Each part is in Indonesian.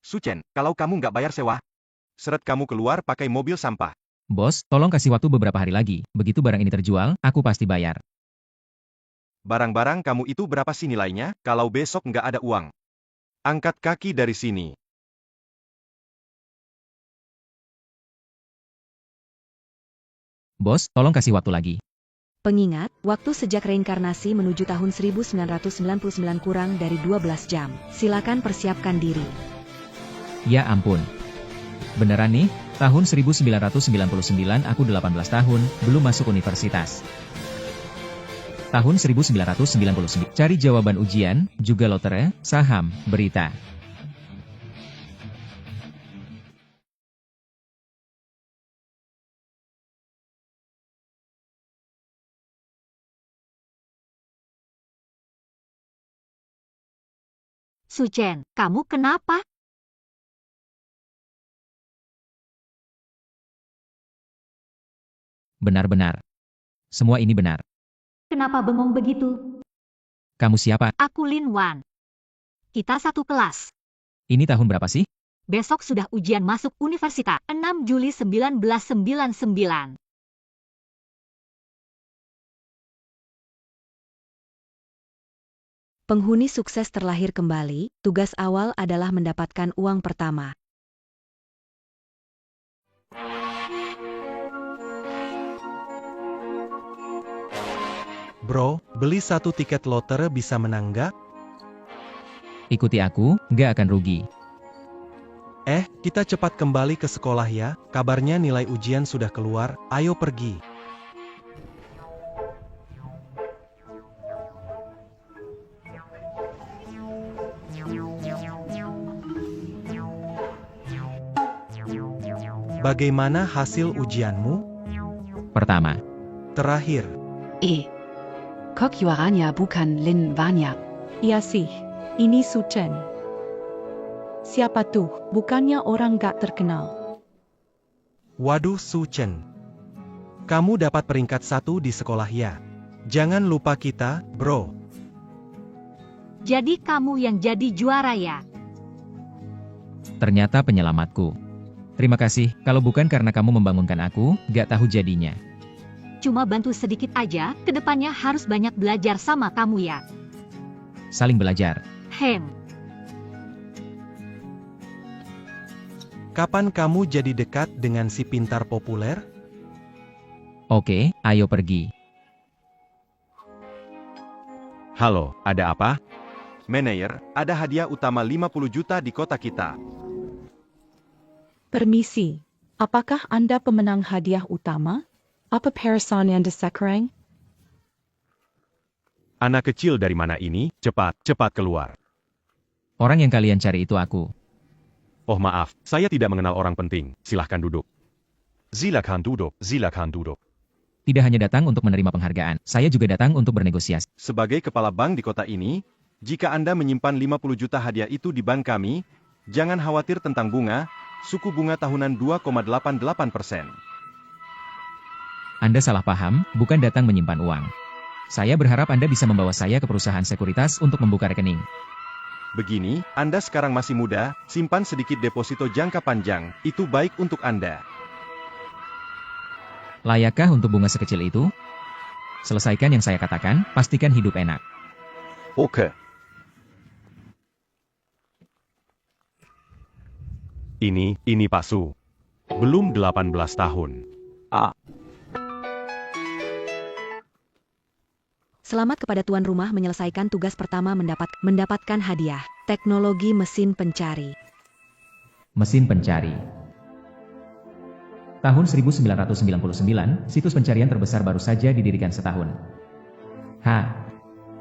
Suchen, kalau kamu nggak bayar sewa, seret kamu keluar pakai mobil sampah. Bos, tolong kasih waktu beberapa hari lagi. Begitu barang ini terjual, aku pasti bayar. Barang-barang kamu itu berapa sih nilainya, kalau besok nggak ada uang? Angkat kaki dari sini. Bos, tolong kasih waktu lagi. Pengingat, waktu sejak reinkarnasi menuju tahun 1999 kurang dari 12 jam. Silakan persiapkan diri. Ya ampun. Beneran nih, tahun 1999 aku 18 tahun, belum masuk universitas. Tahun 1999, cari jawaban ujian, juga lotre, saham, berita. Suchen, kamu kenapa? Benar-benar. Semua ini benar. Kenapa bengong begitu? Kamu siapa? Aku Lin Wan. Kita satu kelas. Ini tahun berapa sih? Besok sudah ujian masuk universitas. 6 Juli 1999. Penghuni sukses terlahir kembali, tugas awal adalah mendapatkan uang pertama. Bro, beli satu tiket lotre bisa menang nggak? Ikuti aku, nggak akan rugi. Kita cepat kembali ke sekolah ya, kabarnya nilai ujian sudah keluar, ayo pergi. Bagaimana hasil ujianmu? Pertama, Terakhir, Kok Yuaranya bukan Lin Vanya. Iya sih, ini Suchen. Siapa tuh? Bukannya orang gak terkenal. waduh Suchen. Kamu dapat peringkat 1 di sekolah ya. Jangan lupa kita, bro. Jadi kamu yang jadi juara ya? ternyata penyelamatku. Terima kasih, kalau bukan karena kamu membangunkan aku, nggak tahu jadinya. Cuma bantu sedikit aja, kedepannya harus banyak belajar sama kamu ya. Saling belajar. Kapan kamu jadi dekat dengan si pintar populer? Oke, ayo pergi. Halo, ada apa? Manajer, ada hadiah utama 50 juta di kota kita. Permisi, apakah Anda pemenang hadiah utama? Apa perusahaan Anda sekarang? Anak kecil dari mana ini? Cepat keluar. Orang yang kalian cari itu aku. Oh maaf, saya tidak mengenal orang penting. Silahkan duduk. Silakan duduk. Tidak hanya datang untuk menerima penghargaan, saya juga datang untuk bernegosiasi. Sebagai kepala bank di kota ini, jika Anda menyimpan 50 juta hadiah itu di bank kami, jangan khawatir tentang bunga, suku bunga tahunan 2,88%. Anda salah paham, bukan datang menyimpan uang. Saya berharap Anda bisa membawa saya ke perusahaan sekuritas untuk membuka rekening. Begini, Anda sekarang masih muda, simpan sedikit deposito jangka panjang, itu baik untuk Anda. Layakkah untuk bunga sekecil itu? Selesaikan yang saya katakan, pastikan hidup enak. Oke. Ini palsu. Belum 18 tahun. Selamat kepada tuan rumah menyelesaikan tugas pertama mendapatkan hadiah. Teknologi mesin pencari. Mesin pencari. Tahun 1999, situs pencarian terbesar baru saja didirikan setahun.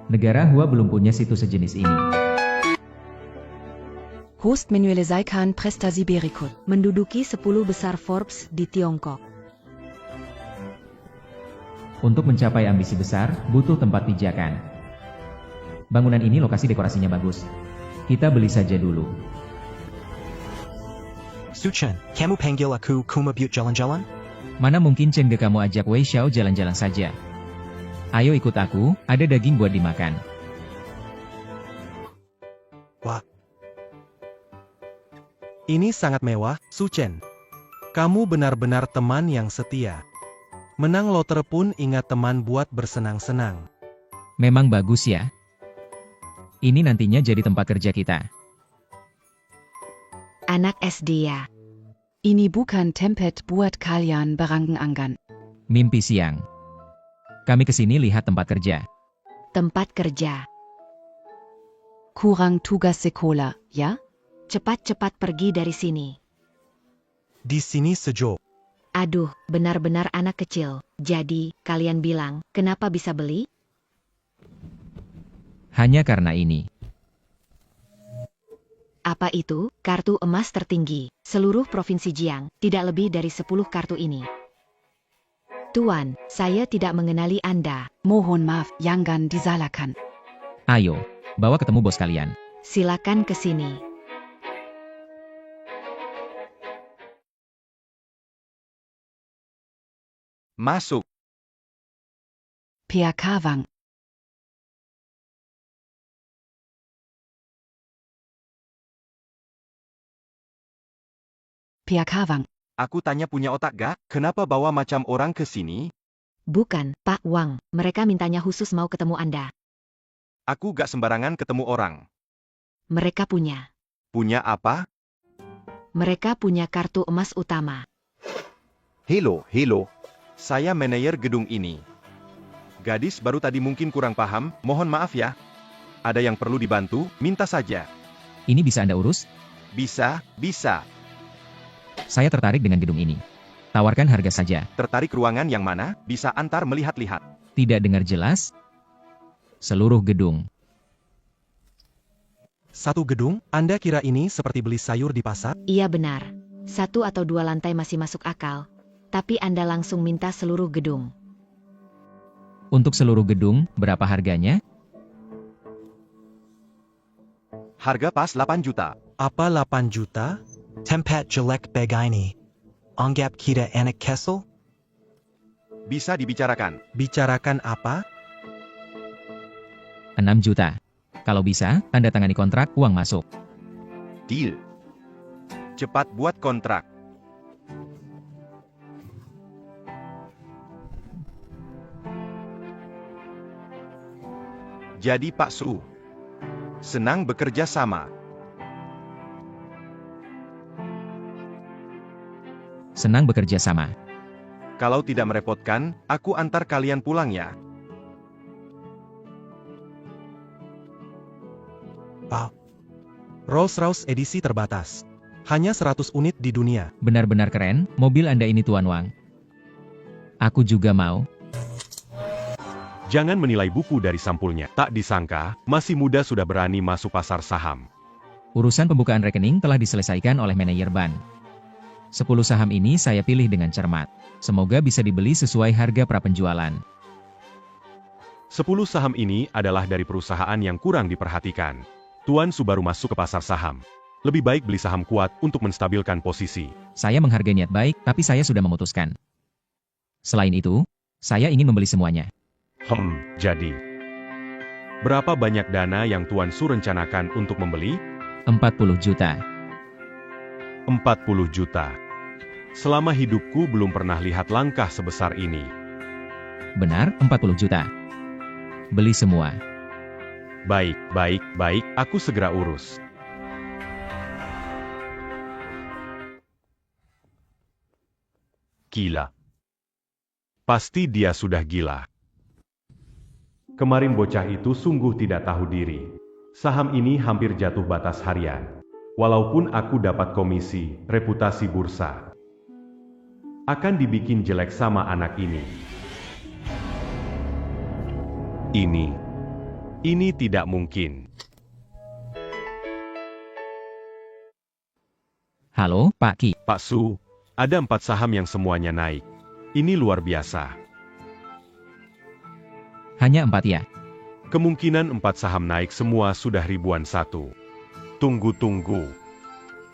Negara Hua belum punya situs sejenis ini. Host Manuele Saikan Prestasi Berikut. Menduduki 10 besar Forbes di Tiongkok. Untuk mencapai ambisi besar, butuh tempat pijakan. Bangunan ini lokasi dekorasinya bagus. Kita beli saja dulu. Suchen, kamu panggil aku kumabut jalan-jalan? Mana mungkin Chengde kamu ajak Wei Xiao jalan-jalan saja. Ayo ikut aku, ada daging buat dimakan. Wah. Ini sangat mewah, Su Chen. Kamu benar-benar teman yang setia. Menang lotre pun ingat teman buat bersenang-senang. Memang bagus ya. Ini nantinya jadi tempat kerja kita. Anak SD ya. Ini bukan tempat buat kalian beranggan-anggan. Mimpi siang. Kami kesini lihat tempat kerja. Tempat kerja. Kurang tugas sekolah, ya? Cepat-cepat pergi dari sini. Di sini sejuk. Aduh, benar-benar anak kecil. Jadi, kalian bilang, kenapa bisa beli? Hanya karena ini. Apa itu? Kartu emas tertinggi. Seluruh Provinsi Jiang, tidak lebih dari 10 kartu ini. Tuan, saya tidak mengenali Anda. Mohon maaf, jangan disalahkan. Ayo, bawa ketemu bos kalian. Silakan ke sini. Masuk. PK Wang. PK Wang. Aku tanya punya otak gak? Kenapa bawa macam orang ke sini? Bukan, Pak Wang. Mereka mintanya khusus mau ketemu Anda. Aku gak sembarangan ketemu orang. Mereka punya. Punya apa? Mereka punya kartu emas utama. Halo. Saya manajer gedung ini. Gadis baru tadi mungkin kurang paham, mohon maaf ya. Ada yang perlu dibantu, minta saja. Ini bisa Anda urus? Bisa. Saya tertarik dengan gedung ini. Tawarkan harga saja. Tertarik ruangan yang mana? Bisa antar melihat-lihat. Tidak dengar jelas? Seluruh gedung. Satu gedung, Anda kira ini seperti beli sayur di pasar? Iya benar. 1 atau 2 lantai masih masuk akal. Tapi Anda langsung minta seluruh gedung. Untuk seluruh gedung, berapa harganya? Harga pas 8 juta. Apa 8 juta? Tempat jelek begini. Anggap kita anak kecil? Bisa dibicarakan. Bicarakan apa? 6 juta. Kalau bisa, Anda tangani kontrak, uang masuk. Deal. Cepat buat kontrak. Jadi Pak Su, senang bekerja sama. Senang bekerja sama. Kalau tidak merepotkan, aku antar kalian pulang ya. Pak. Rolls-Royce edisi terbatas. Hanya 100 unit di dunia. Benar-benar keren, mobil Anda ini Tuan Wang. Aku juga mau. Jangan menilai buku dari sampulnya. Tak disangka, masih muda sudah berani masuk pasar saham. Urusan pembukaan rekening telah diselesaikan oleh manajer bank. 10 saham ini saya pilih dengan cermat. Semoga bisa dibeli sesuai harga prapenjualan. 10 saham ini adalah dari perusahaan yang kurang diperhatikan. Tuan Su baru masuk ke pasar saham. Lebih baik beli saham kuat untuk menstabilkan posisi. Saya menghargai niat baik, tapi saya sudah memutuskan. Selain itu, saya ingin membeli semuanya. Jadi. Berapa banyak dana yang Tuan Su rencanakan untuk membeli? 40 juta. 40 juta. Selama hidupku belum pernah lihat langkah sebesar ini. Benar, 40 juta. Beli semua. Baik, aku segera urus. Gila. Pasti dia sudah gila. Kemarin bocah itu sungguh tidak tahu diri. Saham ini hampir jatuh batas harian. Walaupun aku dapat komisi, reputasi bursa akan dibikin jelek sama anak ini. Ini tidak mungkin. Halo, Pak Ki. Pak Su, ada 4 saham yang semuanya naik. Ini luar biasa. Hanya 4 ya? Kemungkinan 4 saham naik semua sudah ribuan satu. Tunggu.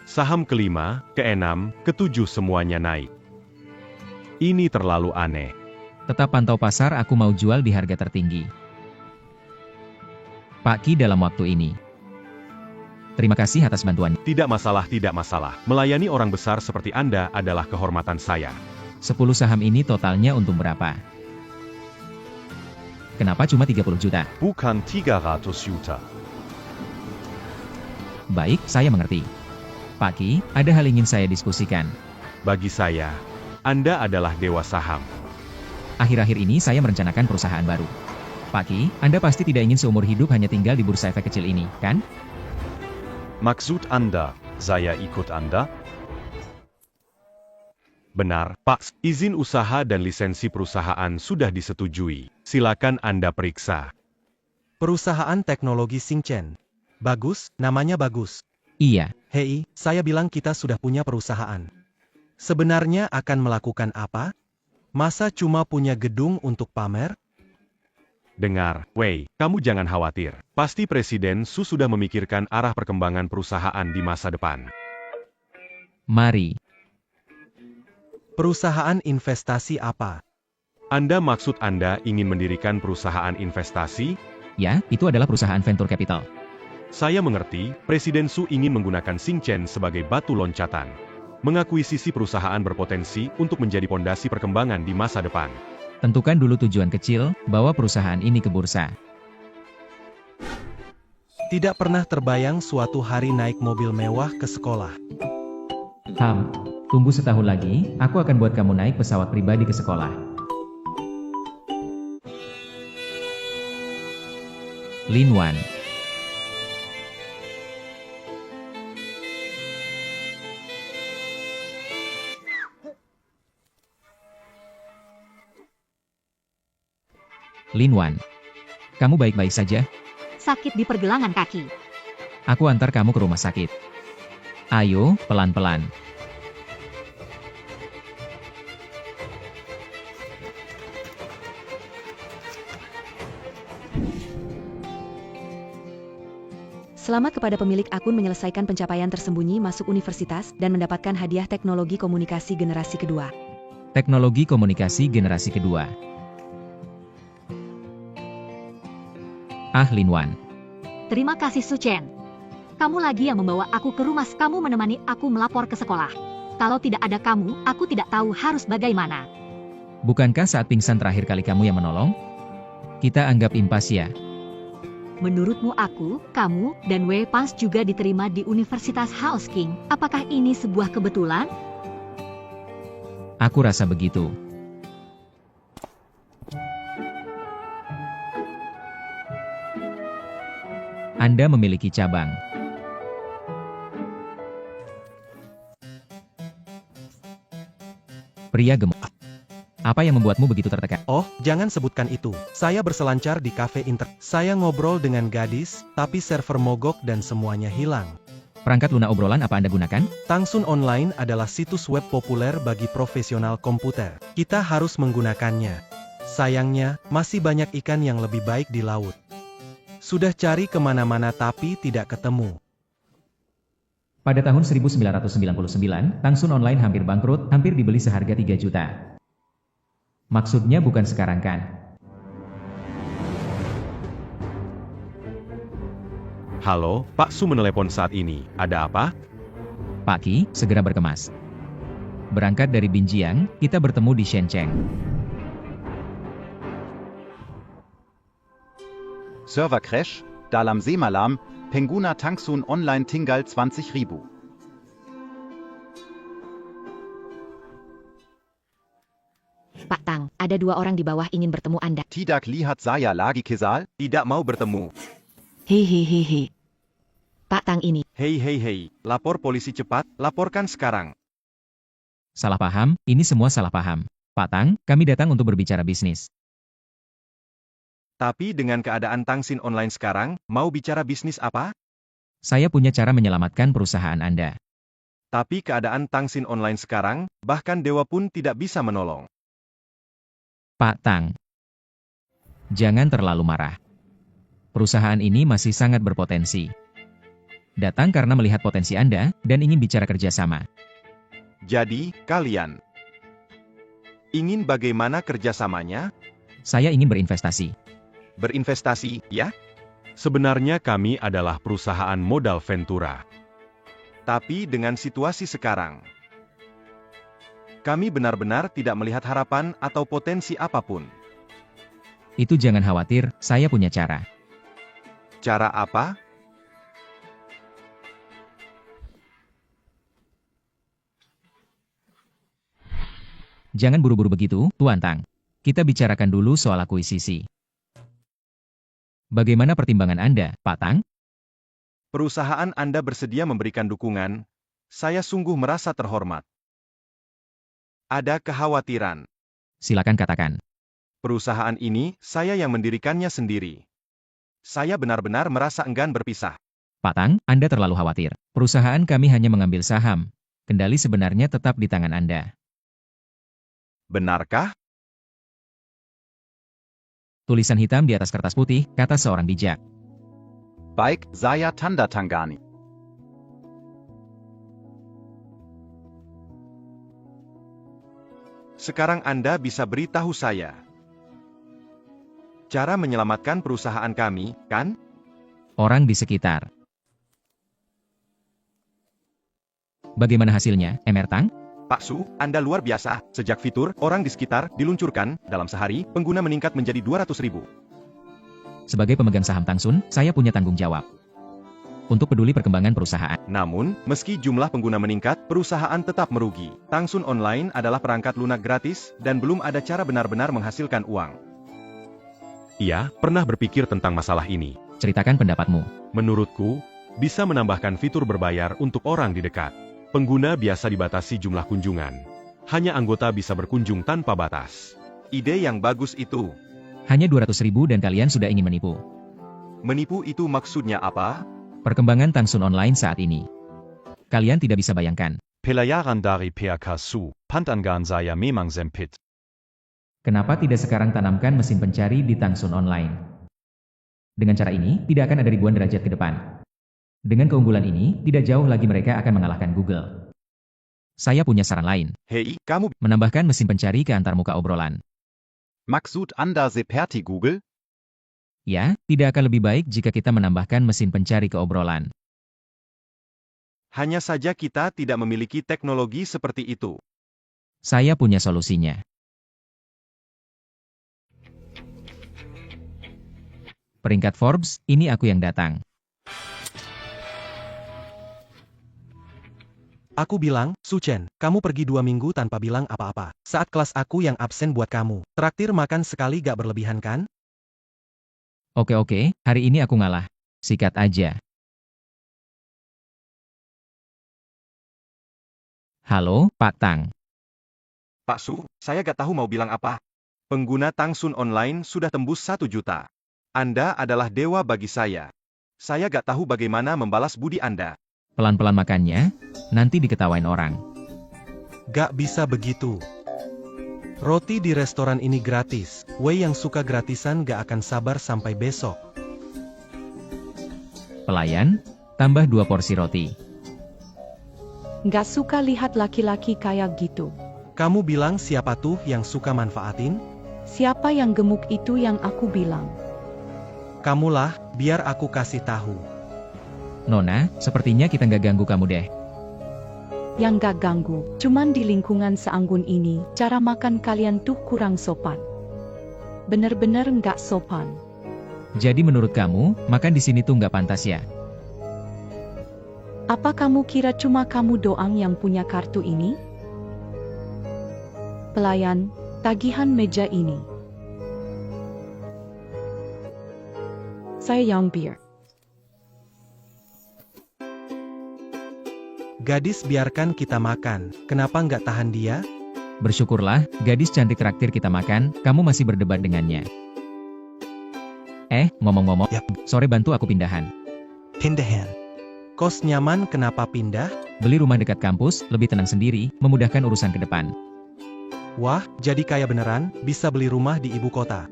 Saham kelima, keenam, ketujuh semuanya naik. Ini terlalu aneh. Tetap pantau pasar, aku mau jual di harga tertinggi. Pak Ki dalam waktu ini. Terima kasih atas bantuannya. Tidak masalah, tidak masalah. Melayani orang besar seperti Anda adalah kehormatan saya. 10 saham ini totalnya untung berapa? Kenapa cuma 30 juta? Bukan 300 juta. Baik, saya mengerti. Pak Ki, ada hal ingin saya diskusikan. Bagi saya, Anda adalah dewa saham. Akhir-akhir ini saya merencanakan perusahaan baru. Pak Ki, Anda pasti tidak ingin seumur hidup hanya tinggal di bursa efek kecil ini, kan? Maksud Anda, saya ikut Anda? Benar, Pak. Izin usaha dan lisensi perusahaan sudah disetujui. Silakan Anda periksa. Perusahaan teknologi Xingchen. Bagus, namanya bagus. Iya, Hei, saya bilang kita sudah punya perusahaan. Sebenarnya akan melakukan apa? Masa cuma punya gedung untuk pamer? Dengar, Wei, kamu jangan khawatir. Pasti Presiden Su sudah memikirkan arah perkembangan perusahaan di masa depan. mari. Perusahaan investasi apa? Maksud Anda ingin mendirikan perusahaan investasi? Ya, itu adalah perusahaan venture capital. Saya mengerti, Presiden Su ingin menggunakan Xingchen sebagai batu loncatan. Mengakuisisi perusahaan berpotensi untuk menjadi pondasi perkembangan di masa depan. Tentukan dulu tujuan kecil, bawa perusahaan ini ke bursa. Tidak pernah terbayang suatu hari naik mobil mewah ke sekolah. Tunggu setahun lagi, aku akan buat kamu naik pesawat pribadi ke sekolah. Lin Wan. Lin Wan. Kamu baik-baik saja? Sakit di pergelangan kaki. Aku antar kamu ke rumah sakit. Ayo, pelan-pelan. Selamat kepada pemilik akun menyelesaikan pencapaian tersembunyi masuk universitas dan mendapatkan hadiah teknologi komunikasi generasi kedua. Teknologi komunikasi generasi kedua. Lin Wan. Terima kasih Su Chen. Kamu lagi yang membawa aku ke rumah. Kamu menemani aku melapor ke sekolah. Kalau tidak ada kamu, aku tidak tahu harus bagaimana. Bukankah saat pingsan terakhir kali kamu yang menolong? Kita anggap impas ya. Menurutmu aku, kamu, dan Wei Pans juga diterima di Universitas Haoqing. Apakah ini sebuah kebetulan? Aku rasa begitu. Anda memiliki cabang. Pria gemuk. Apa yang membuatmu begitu tertekan? Oh, jangan sebutkan itu. Saya berselancar di kafe internet. Saya ngobrol dengan gadis, tapi server mogok dan semuanya hilang. Perangkat lunak obrolan apa Anda gunakan? Tangsun Online adalah situs web populer bagi profesional komputer. Kita harus menggunakannya. Sayangnya, masih banyak ikan yang lebih baik di laut. Sudah cari kemana-mana tapi tidak ketemu. Pada tahun 1999, Tangsun Online hampir bangkrut, hampir dibeli seharga 3 juta. Maksudnya bukan sekarang kan? Halo, Pak Su menelepon saat ini. Ada apa? Pak Ki, segera berkemas. Berangkat dari Binjiang, kita bertemu di Shenzhen. Server Crash, Dalam Seemalam, Penguna Tangsun Online tinggal 20.000. Pak Tang, ada 2 orang di bawah ingin bertemu Anda. Tidak lihat saya lagi Kesal? Tidak mau bertemu. Hehehehe. Pak Tang ini. Hei, lapor polisi cepat, laporkan sekarang. Salah paham, ini semua salah paham. Pak Tang, kami datang untuk berbicara bisnis. Tapi dengan keadaan Tangsin Online sekarang, mau bicara bisnis apa? Saya punya cara menyelamatkan perusahaan Anda. Tapi keadaan Tangsin Online sekarang, bahkan dewa pun tidak bisa menolong. Pak Tang, jangan terlalu marah. Perusahaan ini masih sangat berpotensi. Datang karena melihat potensi Anda, dan ingin bicara kerjasama. Jadi, kalian ingin bagaimana kerjasamanya? Saya ingin berinvestasi. Berinvestasi, ya? Sebenarnya kami adalah perusahaan modal Ventura. Tapi dengan situasi sekarang, kami benar-benar tidak melihat harapan atau potensi apapun. Itu jangan khawatir, saya punya cara. Cara apa? Jangan buru-buru begitu, Tuan Tang. Kita bicarakan dulu soal akuisisi. Bagaimana pertimbangan Anda, Pak Tang? Perusahaan Anda bersedia memberikan dukungan, saya sungguh merasa terhormat. Ada kekhawatiran. Silakan katakan. Perusahaan ini, saya yang mendirikannya sendiri. Saya benar-benar merasa enggan berpisah. Pak Tang, Anda terlalu khawatir. Perusahaan kami hanya mengambil saham. Kendali sebenarnya tetap di tangan Anda. Benarkah? Tulisan hitam di atas kertas putih, kata seorang bijak. Baik, saya tanda tangani. Sekarang Anda bisa beritahu saya cara menyelamatkan perusahaan kami, kan? Orang di sekitar. Bagaimana hasilnya, Emer Tang? Pak Su, Anda luar biasa. Sejak fitur orang di sekitar diluncurkan, dalam sehari, pengguna meningkat menjadi 200.000. Sebagai pemegang saham Tangsun, saya punya tanggung jawab untuk peduli perkembangan perusahaan. Namun, meski jumlah pengguna meningkat, perusahaan tetap merugi. Tangsun Online adalah perangkat lunak gratis, dan belum ada cara benar-benar menghasilkan uang. Ia pernah berpikir tentang masalah ini. Ceritakan pendapatmu. Menurutku, bisa menambahkan fitur berbayar untuk orang di dekat. Pengguna biasa dibatasi jumlah kunjungan. Hanya anggota bisa berkunjung tanpa batas. Ide yang bagus itu. Hanya 200.000 dan kalian sudah ingin menipu. Menipu itu maksudnya apa? Perkembangan Tangsun Online saat ini. Kalian tidak bisa bayangkan. Pelayaran dari PHK Su, pantangan saya memang sempit. Kenapa tidak sekarang tanamkan mesin pencari di Tangsun Online? Dengan cara ini, tidak akan ada ribuan derajat ke depan. Dengan keunggulan ini, tidak jauh lagi mereka akan mengalahkan Google. Saya punya saran lain. Hei, kamu Menambahkan mesin pencari ke antarmuka obrolan. Maksud Anda seperti Google? Ya, tidak akan lebih baik jika kita menambahkan mesin pencari ke obrolan. hanya saja kita tidak memiliki teknologi seperti itu. Saya punya solusinya. Peringkat Forbes, ini aku yang datang. Aku bilang, Suchen, kamu pergi 2 minggu tanpa bilang apa-apa. Saat kelas aku yang absen buat kamu. Traktir makan sekali gak berlebihan kan? Oke, hari ini aku ngalah. Sikat aja. Halo, Pak Tang. Pak Su, saya gak tahu mau bilang apa. Pengguna Tangsun Online sudah tembus 1 juta. Anda adalah dewa bagi saya. Saya gak tahu bagaimana membalas budi Anda. Pelan-pelan makannya, nanti diketawain orang. Gak bisa begitu. Roti di restoran ini gratis. Wei yang suka gratisan gak akan sabar sampai besok. Pelayan, tambah 2 porsi roti. Nggak suka lihat laki-laki kayak gitu. Kamu bilang siapa tuh yang suka manfaatin? Siapa yang gemuk itu yang aku bilang. Kamulah, biar aku kasih tahu. Nona, sepertinya kita nggak ganggu kamu deh. Yang nggak ganggu, cuman di lingkungan seanggun ini, cara makan kalian tuh kurang sopan. Bener-bener nggak sopan. Jadi menurut kamu, makan di sini tuh nggak pantas ya? Apa kamu kira cuma kamu doang yang punya kartu ini? Pelayan, tagihan meja ini. Saya Young Beer. Gadis biarkan kita makan, kenapa nggak tahan dia? Bersyukurlah, gadis cantik traktir kita makan, kamu masih berdebat dengannya. Ngomong-ngomong, Yap. sore bantu aku pindahan. Pindahan. Kos nyaman kenapa pindah? Beli rumah dekat kampus, lebih tenang sendiri, memudahkan urusan ke depan. Wah, jadi kaya beneran, bisa beli rumah di ibu kota.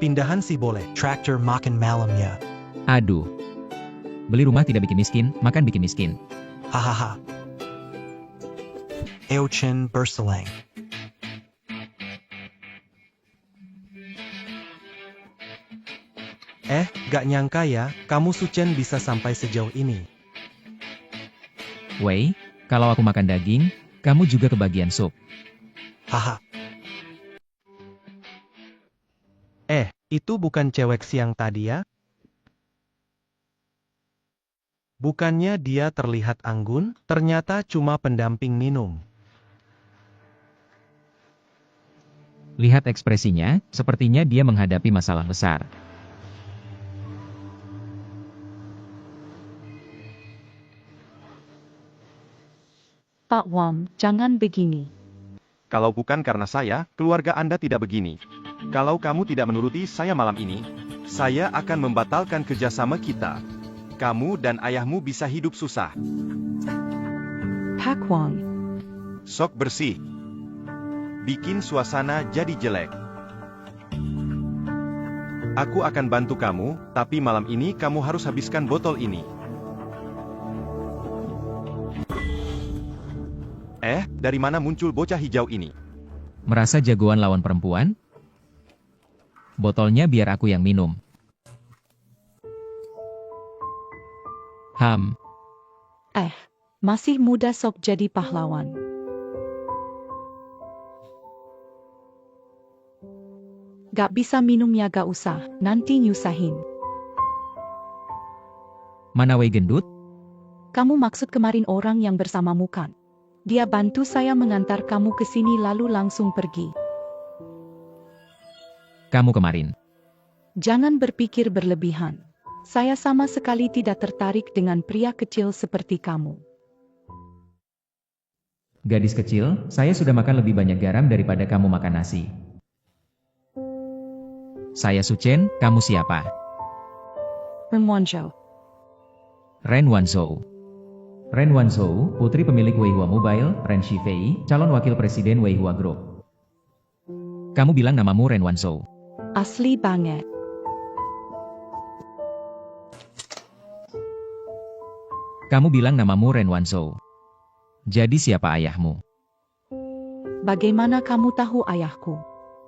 Pindahan sih boleh. Traktor makan malam ya. Aduh. Beli rumah tidak bikin miskin, makan bikin miskin. Hahaha. Eochin berselang. Gak nyangka ya, kamu Suchen bisa sampai sejauh ini. Wei, kalau aku makan daging, kamu juga kebagian sup. Haha. Itu bukan cewek siang tadi ya? Bukannya dia terlihat anggun, ternyata cuma pendamping minum. Lihat ekspresinya, sepertinya dia menghadapi masalah besar. Pak Wang, jangan begini. Kalau bukan karena saya, keluarga Anda tidak begini. Kalau kamu tidak menuruti saya malam ini, saya akan membatalkan kerjasama kita. Kamu dan ayahmu bisa hidup susah. Pak Wang, Sok bersih. Bikin suasana jadi jelek. Aku akan bantu kamu, tapi malam ini kamu harus habiskan botol ini. Dari mana muncul bocah hijau ini? Merasa jagoan lawan perempuan? Botolnya biar aku yang minum. masih muda sok jadi pahlawan. Gak bisa minum ya gak usah, nanti nyusahin. Mana Wei gendut? Kamu maksud kemarin orang yang bersamamu kan? Dia bantu saya mengantar kamu ke sini lalu langsung pergi. Kamu kemarin. Jangan berpikir berlebihan. Saya sama sekali tidak tertarik dengan pria kecil seperti kamu. Gadis kecil, saya sudah makan lebih banyak garam daripada kamu makan nasi. Saya Suchen, kamu siapa? Ren Wanzhou. Ren Wanzhou. Ren Wanzhou, putri pemilik Weihua Mobile, Ren Shifei, calon wakil presiden Weihua Group. Kamu bilang namamu Ren Wanzhou. Asli banget. Kamu bilang namamu Ren Wanzhou. Jadi siapa ayahmu? Bagaimana kamu tahu ayahku?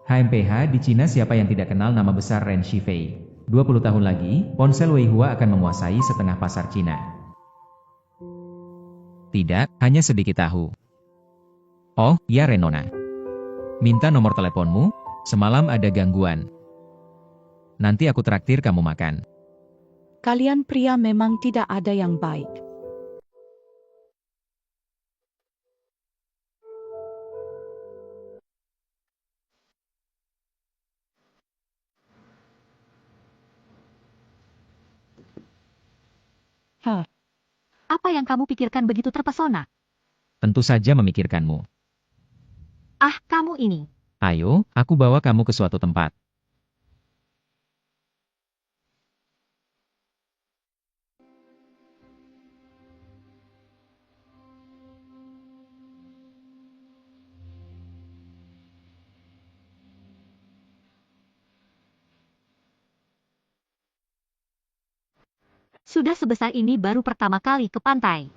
HMPH di Cina siapa yang tidak kenal nama besar Ren Shifei? 20 tahun lagi, ponsel Weihua akan menguasai setengah pasar Cina. Tidak, hanya sedikit tahu. Oh, ya Renona. Minta nomor teleponmu, semalam ada gangguan. Nanti aku traktir kamu makan. Kalian pria memang tidak ada yang baik. Apa yang kamu pikirkan begitu terpesona? Tentu saja memikirkanmu. Kamu ini. Ayo, aku bawa kamu ke suatu tempat. Sudah sebesar ini baru pertama kali ke pantai.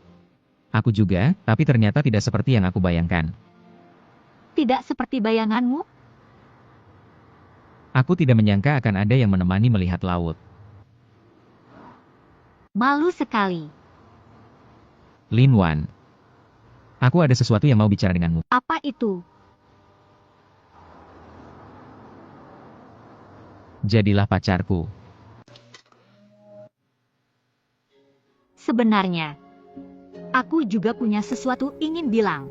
Aku juga, tapi ternyata tidak seperti yang aku bayangkan. Tidak seperti bayanganmu? Aku tidak menyangka akan ada yang menemani melihat laut. Malu sekali. Lin Wan. Aku ada sesuatu yang mau bicara denganmu. Apa itu? Jadilah pacarku. Sebenarnya, aku juga punya sesuatu ingin bilang.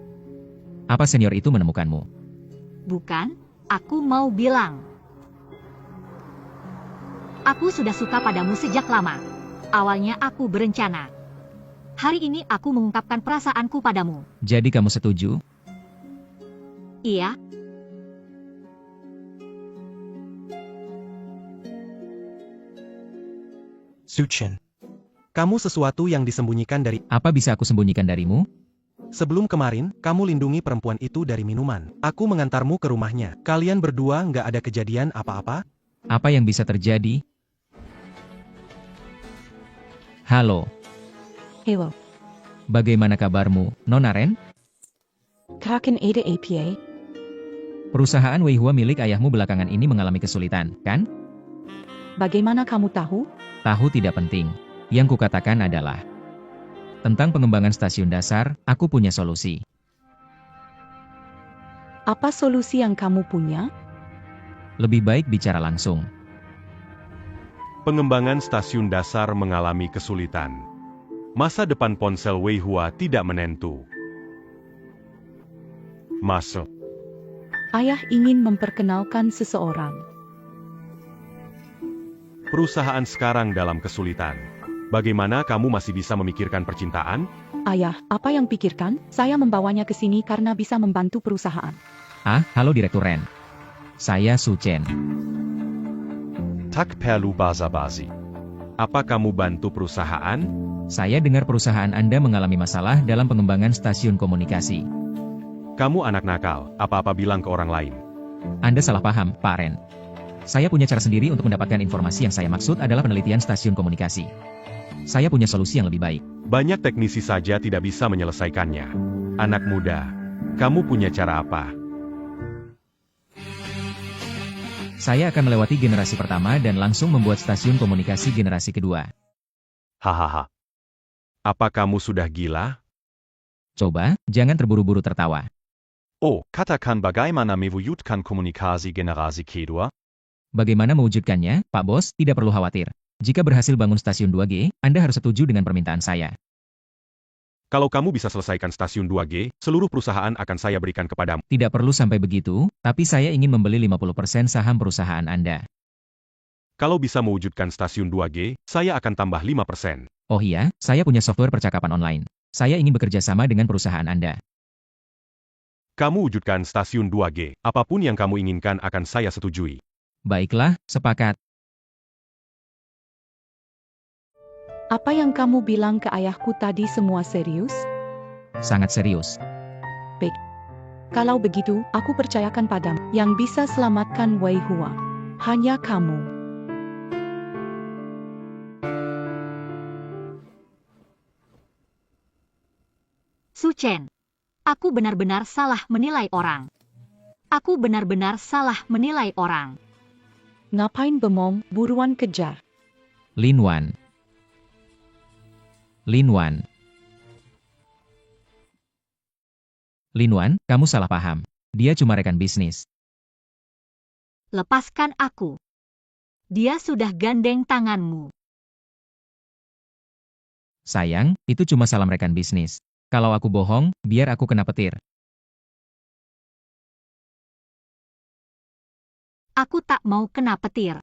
Apa senior itu menemukanmu? Bukan, aku mau bilang. Aku sudah suka padamu sejak lama. Awalnya aku berencana. Hari ini aku mengungkapkan perasaanku padamu. Jadi kamu setuju? Iya. Suchen. Kamu sesuatu yang disembunyikan dari... Apa bisa aku sembunyikan darimu? Sebelum kemarin, kamu lindungi perempuan itu dari minuman. Aku mengantarmu ke rumahnya. Kalian berdua nggak ada kejadian apa-apa? Apa yang bisa terjadi? Halo. Halo. Bagaimana kabarmu, Nona Ren? Kraken ada APA? Perusahaan Weihua milik ayahmu belakangan ini mengalami kesulitan, kan? Bagaimana kamu tahu? Tahu tidak penting. Yang kukatakan adalah, tentang pengembangan stasiun dasar, aku punya solusi. Apa solusi yang kamu punya? Lebih baik bicara langsung. Pengembangan stasiun dasar mengalami kesulitan. Masa depan ponsel Weihua tidak menentu. Masuk. Ayah ingin memperkenalkan seseorang. Perusahaan sekarang dalam kesulitan. Bagaimana kamu masih bisa memikirkan percintaan? Ayah, apa yang pikirkan? Saya membawanya ke sini karena bisa membantu perusahaan. Ah, halo Direktur Ren. Saya Su Chen. Tak perlu basa-basi. Apa kamu bantu perusahaan? Saya dengar perusahaan Anda mengalami masalah dalam pengembangan stasiun komunikasi. Kamu anak nakal, apa-apa bilang ke orang lain. Anda salah paham, Pak Ren. Saya punya cara sendiri untuk mendapatkan informasi. Yang saya maksud adalah penelitian stasiun komunikasi. Saya punya solusi yang lebih baik. Banyak teknisi saja tidak bisa menyelesaikannya. Anak muda, kamu punya cara apa? Saya akan melewati generasi pertama dan langsung membuat stasiun komunikasi generasi kedua. Hahaha. Apa kamu sudah gila? Coba, jangan terburu-buru tertawa. Oh, katakan bagaimana mewujudkan komunikasi generasi kedua? Bagaimana mewujudkannya, Pak Bos? Tidak perlu khawatir. Jika berhasil bangun stasiun 2G, Anda harus setuju dengan permintaan saya. Kalau kamu bisa selesaikan stasiun 2G, seluruh perusahaan akan saya berikan kepadamu. Tidak perlu sampai begitu, tapi saya ingin membeli 50% saham perusahaan Anda. Kalau bisa mewujudkan stasiun 2G, saya akan tambah 5%. Oh iya, saya punya software percakapan online. Saya ingin bekerja sama dengan perusahaan Anda. Kamu wujudkan stasiun 2G, apapun yang kamu inginkan akan saya setujui. Baiklah, sepakat. Apa yang kamu bilang ke ayahku tadi semua serius? Sangat serius. Baik. Kalau begitu, aku percayakan padamu. Yang bisa selamatkan Weihua. Hanya kamu. Su Chen, aku benar-benar salah menilai orang. Aku benar-benar salah menilai orang. Ngapain bengong, buruan kejar. Lin Wan. Lin Wan. Lin Wan, kamu salah paham. Dia cuma rekan bisnis. Lepaskan aku. Dia sudah gandeng tanganmu. Sayang, itu cuma salam rekan bisnis. Kalau aku bohong, biar aku kena petir. Aku tak mau kena petir.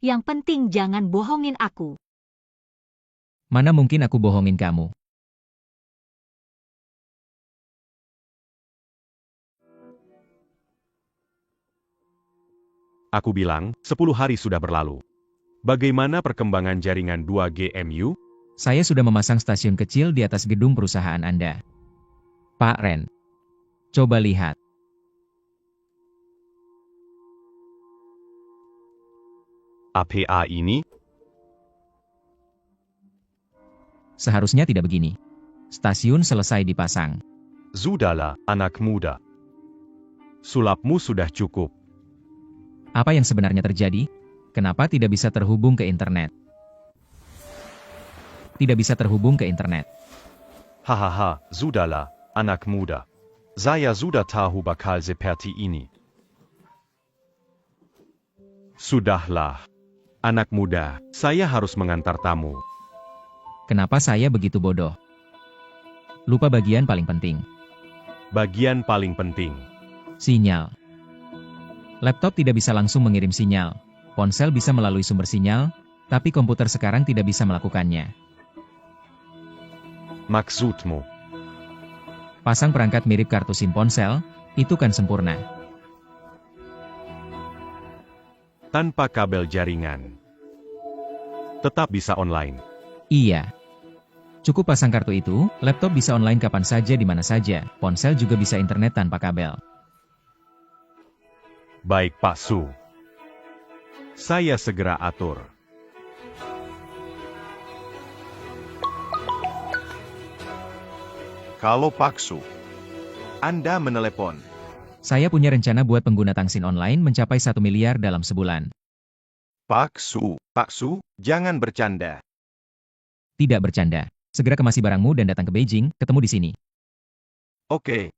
Yang penting jangan bohongin aku. Mana mungkin aku bohongin kamu? Aku bilang, 10 hari sudah berlalu. Bagaimana perkembangan jaringan 2G MU? Saya sudah memasang stasiun kecil di atas gedung perusahaan Anda. Pak Ren. Coba lihat. APA ini? Seharusnya tidak begini. Stasiun selesai dipasang. Sudahlah, anak muda. Sulapmu sudah cukup. Apa yang sebenarnya terjadi? Kenapa tidak bisa terhubung ke internet? Tidak bisa terhubung ke internet. Hahaha, sudahlah, anak muda. Saya sudah tahu bakal seperti ini. Sudahlah. Anak muda, saya harus mengantar tamu. Kenapa saya begitu bodoh? Lupa bagian paling penting. Bagian paling penting. Sinyal. Laptop tidak bisa langsung mengirim sinyal. Ponsel bisa melalui sumber sinyal, tapi komputer sekarang tidak bisa melakukannya. Maksudmu? Pasang perangkat mirip kartu SIM ponsel, itu kan sempurna. Tanpa kabel jaringan. Tetap bisa online. Iya. Cukup pasang kartu itu, laptop bisa online kapan saja di mana saja, ponsel juga bisa internet tanpa kabel. Baik Pak Su. Saya segera atur. Kalau Pak Su, Anda menelepon. Saya punya rencana buat pengguna tangsin online mencapai 1 miliar dalam sebulan. Pak Su, jangan bercanda. Tidak bercanda. Segera kemasi barangmu dan datang ke Beijing, ketemu di sini. Oke,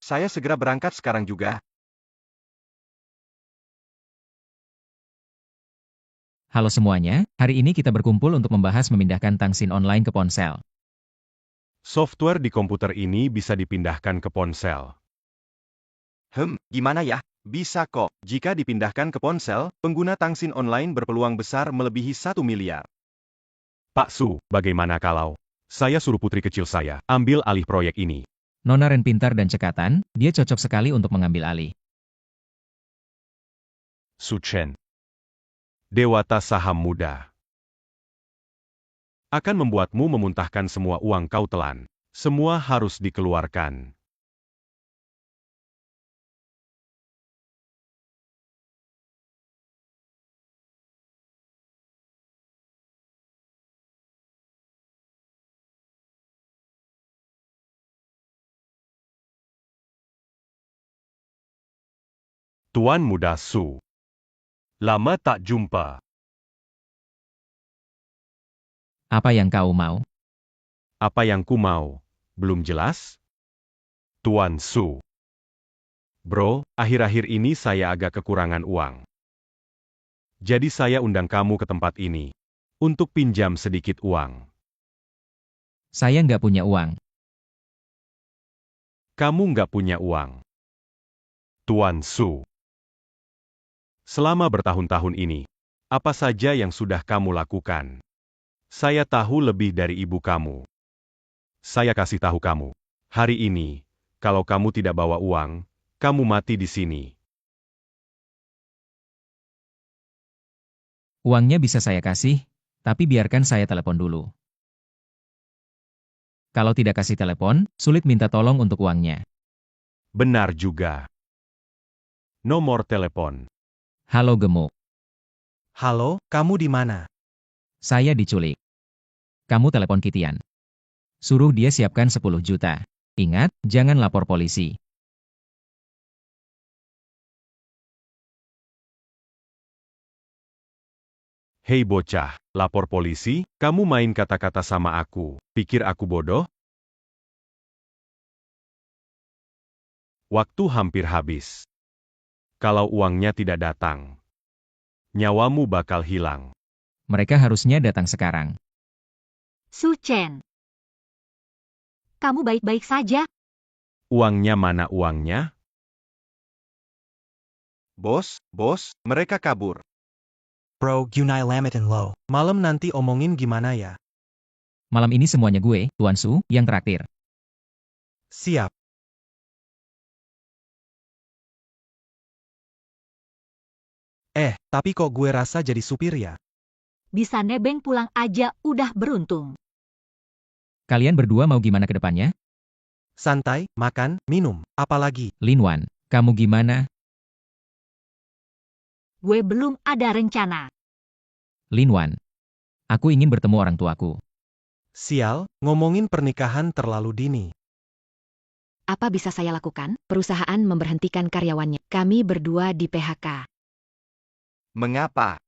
saya segera berangkat sekarang juga. Halo semuanya, hari ini kita berkumpul untuk membahas memindahkan tangsin online ke ponsel. Software di komputer ini bisa dipindahkan ke ponsel. Gimana ya? Bisa kok. Jika dipindahkan ke ponsel, pengguna tangsin online berpeluang besar melebihi 1 miliar. Pak Su, bagaimana kalau saya suruh putri kecil saya ambil alih proyek ini? Nona Ren pintar dan cekatan, dia cocok sekali untuk mengambil alih. Su Chen, Dewata Saham Muda, akan membuatmu memuntahkan semua uang kau telan. Semua harus dikeluarkan. Tuan Muda Su, lama tak jumpa. Apa yang kau mau? Apa yang ku mau? Belum jelas? Tuan Su. Bro, akhir-akhir ini saya agak kekurangan uang. Jadi saya undang kamu ke tempat ini. Untuk pinjam sedikit uang. Saya nggak punya uang. Kamu nggak punya uang. Tuan Su. Selama bertahun-tahun ini, apa saja yang sudah kamu lakukan? Saya tahu lebih dari ibu kamu. Saya kasih tahu kamu. Hari ini, kalau kamu tidak bawa uang, kamu mati di sini. Uangnya bisa saya kasih, tapi biarkan saya telepon dulu. Kalau tidak kasih telepon, sulit minta tolong untuk uangnya. Benar juga. Nomor telepon. Halo gemuk. Halo, kamu di mana? Saya diculik. Kamu telepon Kitian. Suruh dia siapkan 10 juta. Ingat, jangan lapor polisi. Hei bocah, lapor polisi, kamu main kata-kata sama aku, pikir aku bodoh? Waktu hampir habis. Kalau uangnya tidak datang, nyawamu bakal hilang. Mereka harusnya datang sekarang. Su Chen. Kamu baik-baik saja? Uangnya mana uangnya? Bos, mereka kabur. Bro, Gunai Lamit and Low. Malam nanti omongin gimana ya? Malam ini semuanya gue, Tuan Su, yang traktir. Siap. Tapi kok gue rasa jadi supir ya? Bisa nebeng pulang aja udah beruntung. Kalian berdua mau gimana ke depannya? Santai, makan, minum, apalagi. Lin Wan, kamu gimana? Gue belum ada rencana. Lin Wan, aku ingin bertemu orang tuaku. Sial, ngomongin pernikahan terlalu dini. Apa bisa saya lakukan? Perusahaan memberhentikan karyawannya. Kami berdua di PHK. Mengapa?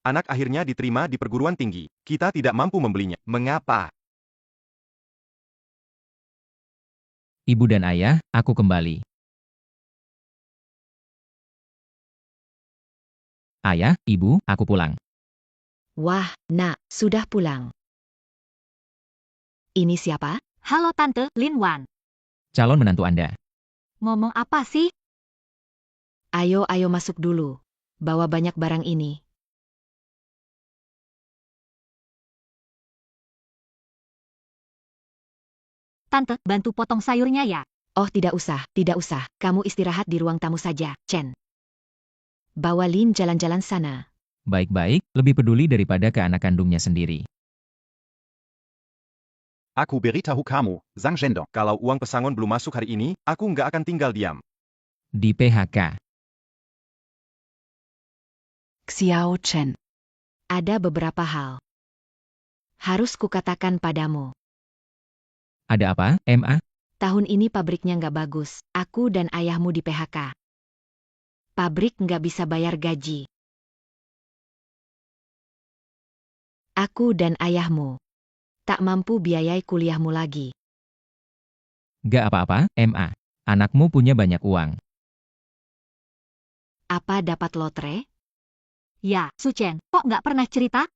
Anak akhirnya diterima di perguruan tinggi. Kita tidak mampu membelinya. Mengapa? Ibu dan ayah, aku kembali. Ayah, ibu, aku pulang. Wah, nak, sudah pulang. Ini siapa? Halo Tante, Lin Wan. Calon menantu Anda. Ngomong apa sih? Ayo masuk dulu. Bawa banyak barang ini. Tante, bantu potong sayurnya ya. Oh, tidak usah. Kamu istirahat di ruang tamu saja, Chen. Bawa Lin jalan-jalan sana. Baik-baik, lebih peduli daripada ke anak kandungnya sendiri. Aku beritahu kamu, Zhang Zhendong. Kalau uang pesangon belum masuk hari ini, aku nggak akan tinggal diam. Di PHK. Xiao Chen. Ada beberapa hal. Harus kukatakan padamu. Ada apa, MA? Tahun ini pabriknya nggak bagus. Aku dan ayahmu di PHK. Pabrik nggak bisa bayar gaji. Aku dan ayahmu tak mampu biayai kuliahmu lagi. Gak apa-apa, MA. Anakmu punya banyak uang. Apa dapat lotre? Ya, Suchen, kok nggak pernah cerita?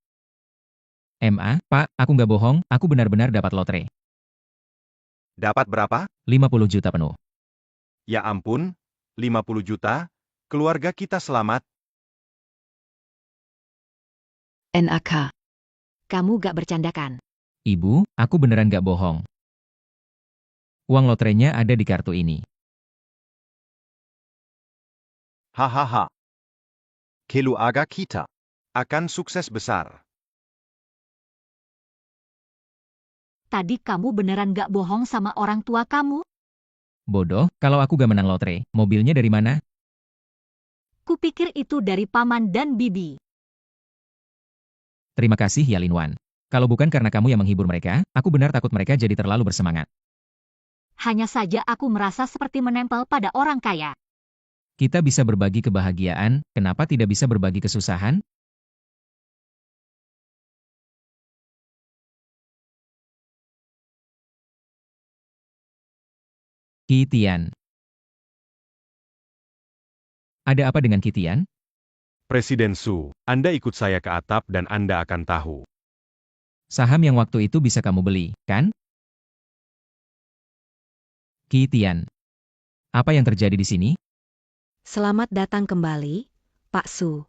MA, Pak, aku nggak bohong, aku benar-benar dapat lotre. Dapat berapa? 50 juta penuh. Ya ampun, 50 juta? Keluarga kita selamat. NAK. Kamu gak bercandakan. Ibu, aku beneran gak bohong. Uang lotrenya ada di kartu ini. Hahaha. Keluarga kita. Akan sukses besar. Tadi kamu beneran nggak bohong sama orang tua kamu? Bodoh, kalau aku gak menang lotre, mobilnya dari mana? Kupikir itu dari paman dan bibi. Terima kasih ya Linwan. Kalau bukan karena kamu yang menghibur mereka, aku benar takut mereka jadi terlalu bersemangat. Hanya saja aku merasa seperti menempel pada orang kaya. Kita bisa berbagi kebahagiaan, kenapa tidak bisa berbagi kesusahan? Kitian. Ada apa dengan Kitian? Presiden Su, Anda ikut saya ke atap dan Anda akan tahu. Saham yang waktu itu bisa kamu beli, kan? Kitian. Apa yang terjadi di sini? Selamat datang kembali, Pak Su.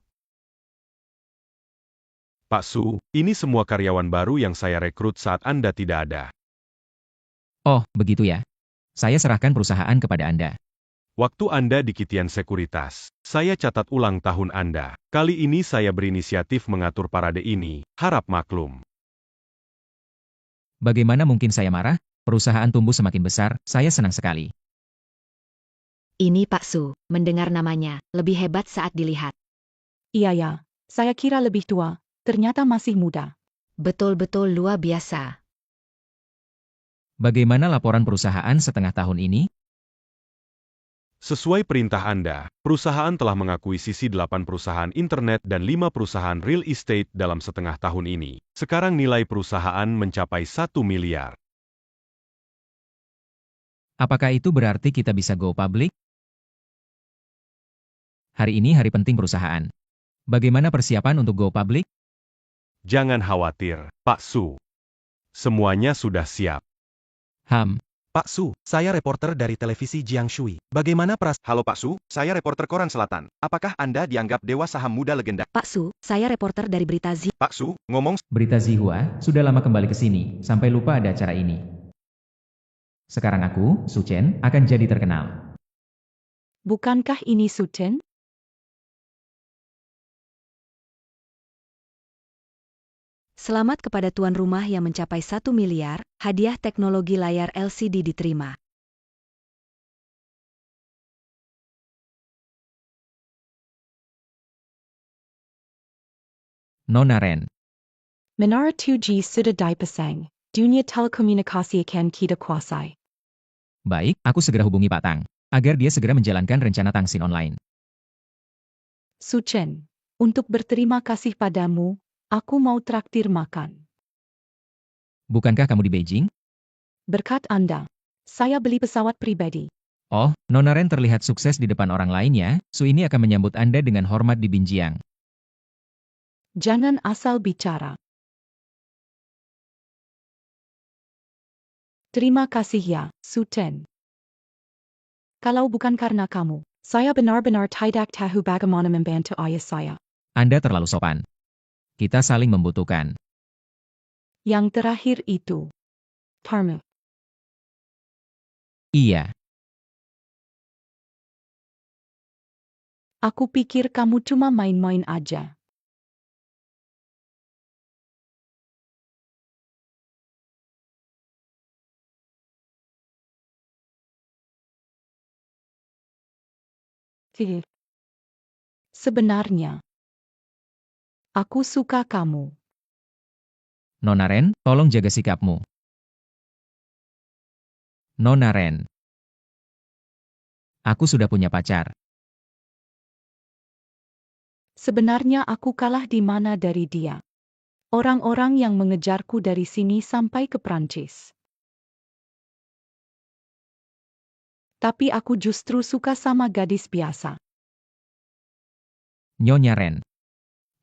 Pak Su, ini semua karyawan baru yang saya rekrut saat Anda tidak ada. Oh, begitu ya. Saya serahkan perusahaan kepada Anda. Waktu Anda di Kitian Sekuritas, saya catat ulang tahun Anda. Kali ini saya berinisiatif mengatur parade ini, harap maklum. Bagaimana mungkin saya marah? Perusahaan tumbuh semakin besar, saya senang sekali. Ini Pak Su, mendengar namanya, lebih hebat saat dilihat. Iya ya, saya kira lebih tua, ternyata masih muda. Betul-betul luar biasa. Bagaimana laporan perusahaan setengah tahun ini? Sesuai perintah Anda, perusahaan telah mengakuisisi 8 perusahaan internet dan 5 perusahaan real estate dalam setengah tahun ini. Sekarang nilai perusahaan mencapai 1 miliar. Apakah itu berarti kita bisa go public? Hari ini hari penting perusahaan. Bagaimana persiapan untuk go public? Jangan khawatir, Pak Su. Semuanya sudah siap. Pak Su, saya reporter dari televisi Jiangshui. Bagaimana Halo Pak Su, saya reporter Koran Selatan. Apakah Anda dianggap dewa saham muda legenda? Pak Su, saya reporter dari berita Z. Pak Su, ngomong Berita Zihua, sudah lama kembali ke sini, sampai lupa ada acara ini. Sekarang aku, Su Chen, akan jadi terkenal. Bukankah ini Suchen? Selamat kepada tuan rumah yang mencapai 1 miliar, hadiah teknologi layar LCD diterima. Nona Ren. Menara 2G sudah dipasang. Dunia telekomunikasi akan kita kuasai. Baik, aku segera hubungi Pak Tang, agar dia segera menjalankan rencana Tangsin Online. Suchen, untuk berterima kasih padamu, aku mau traktir makan. Bukankah kamu di Beijing? Berkat Anda, saya beli pesawat pribadi. Oh, Nona Ren terlihat sukses di depan orang lain ya, Su ini akan menyambut Anda dengan hormat di Binjiang. Jangan asal bicara. Terima kasih ya, Suchen. Kalau bukan karena kamu, saya benar-benar tidak tahu bagaimana membantu ayah saya. Anda terlalu sopan. Kita saling membutuhkan. Yang terakhir itu. Parmu. Iya. Aku pikir kamu cuma main-main aja. Sebenarnya, aku suka kamu. Nona Ren, tolong jaga sikapmu. Nona Ren. Aku sudah punya pacar. Sebenarnya aku kalah di mana dari dia. Orang-orang yang mengejarku dari sini sampai ke Prancis. Tapi aku justru suka sama gadis biasa. Nyonya Ren.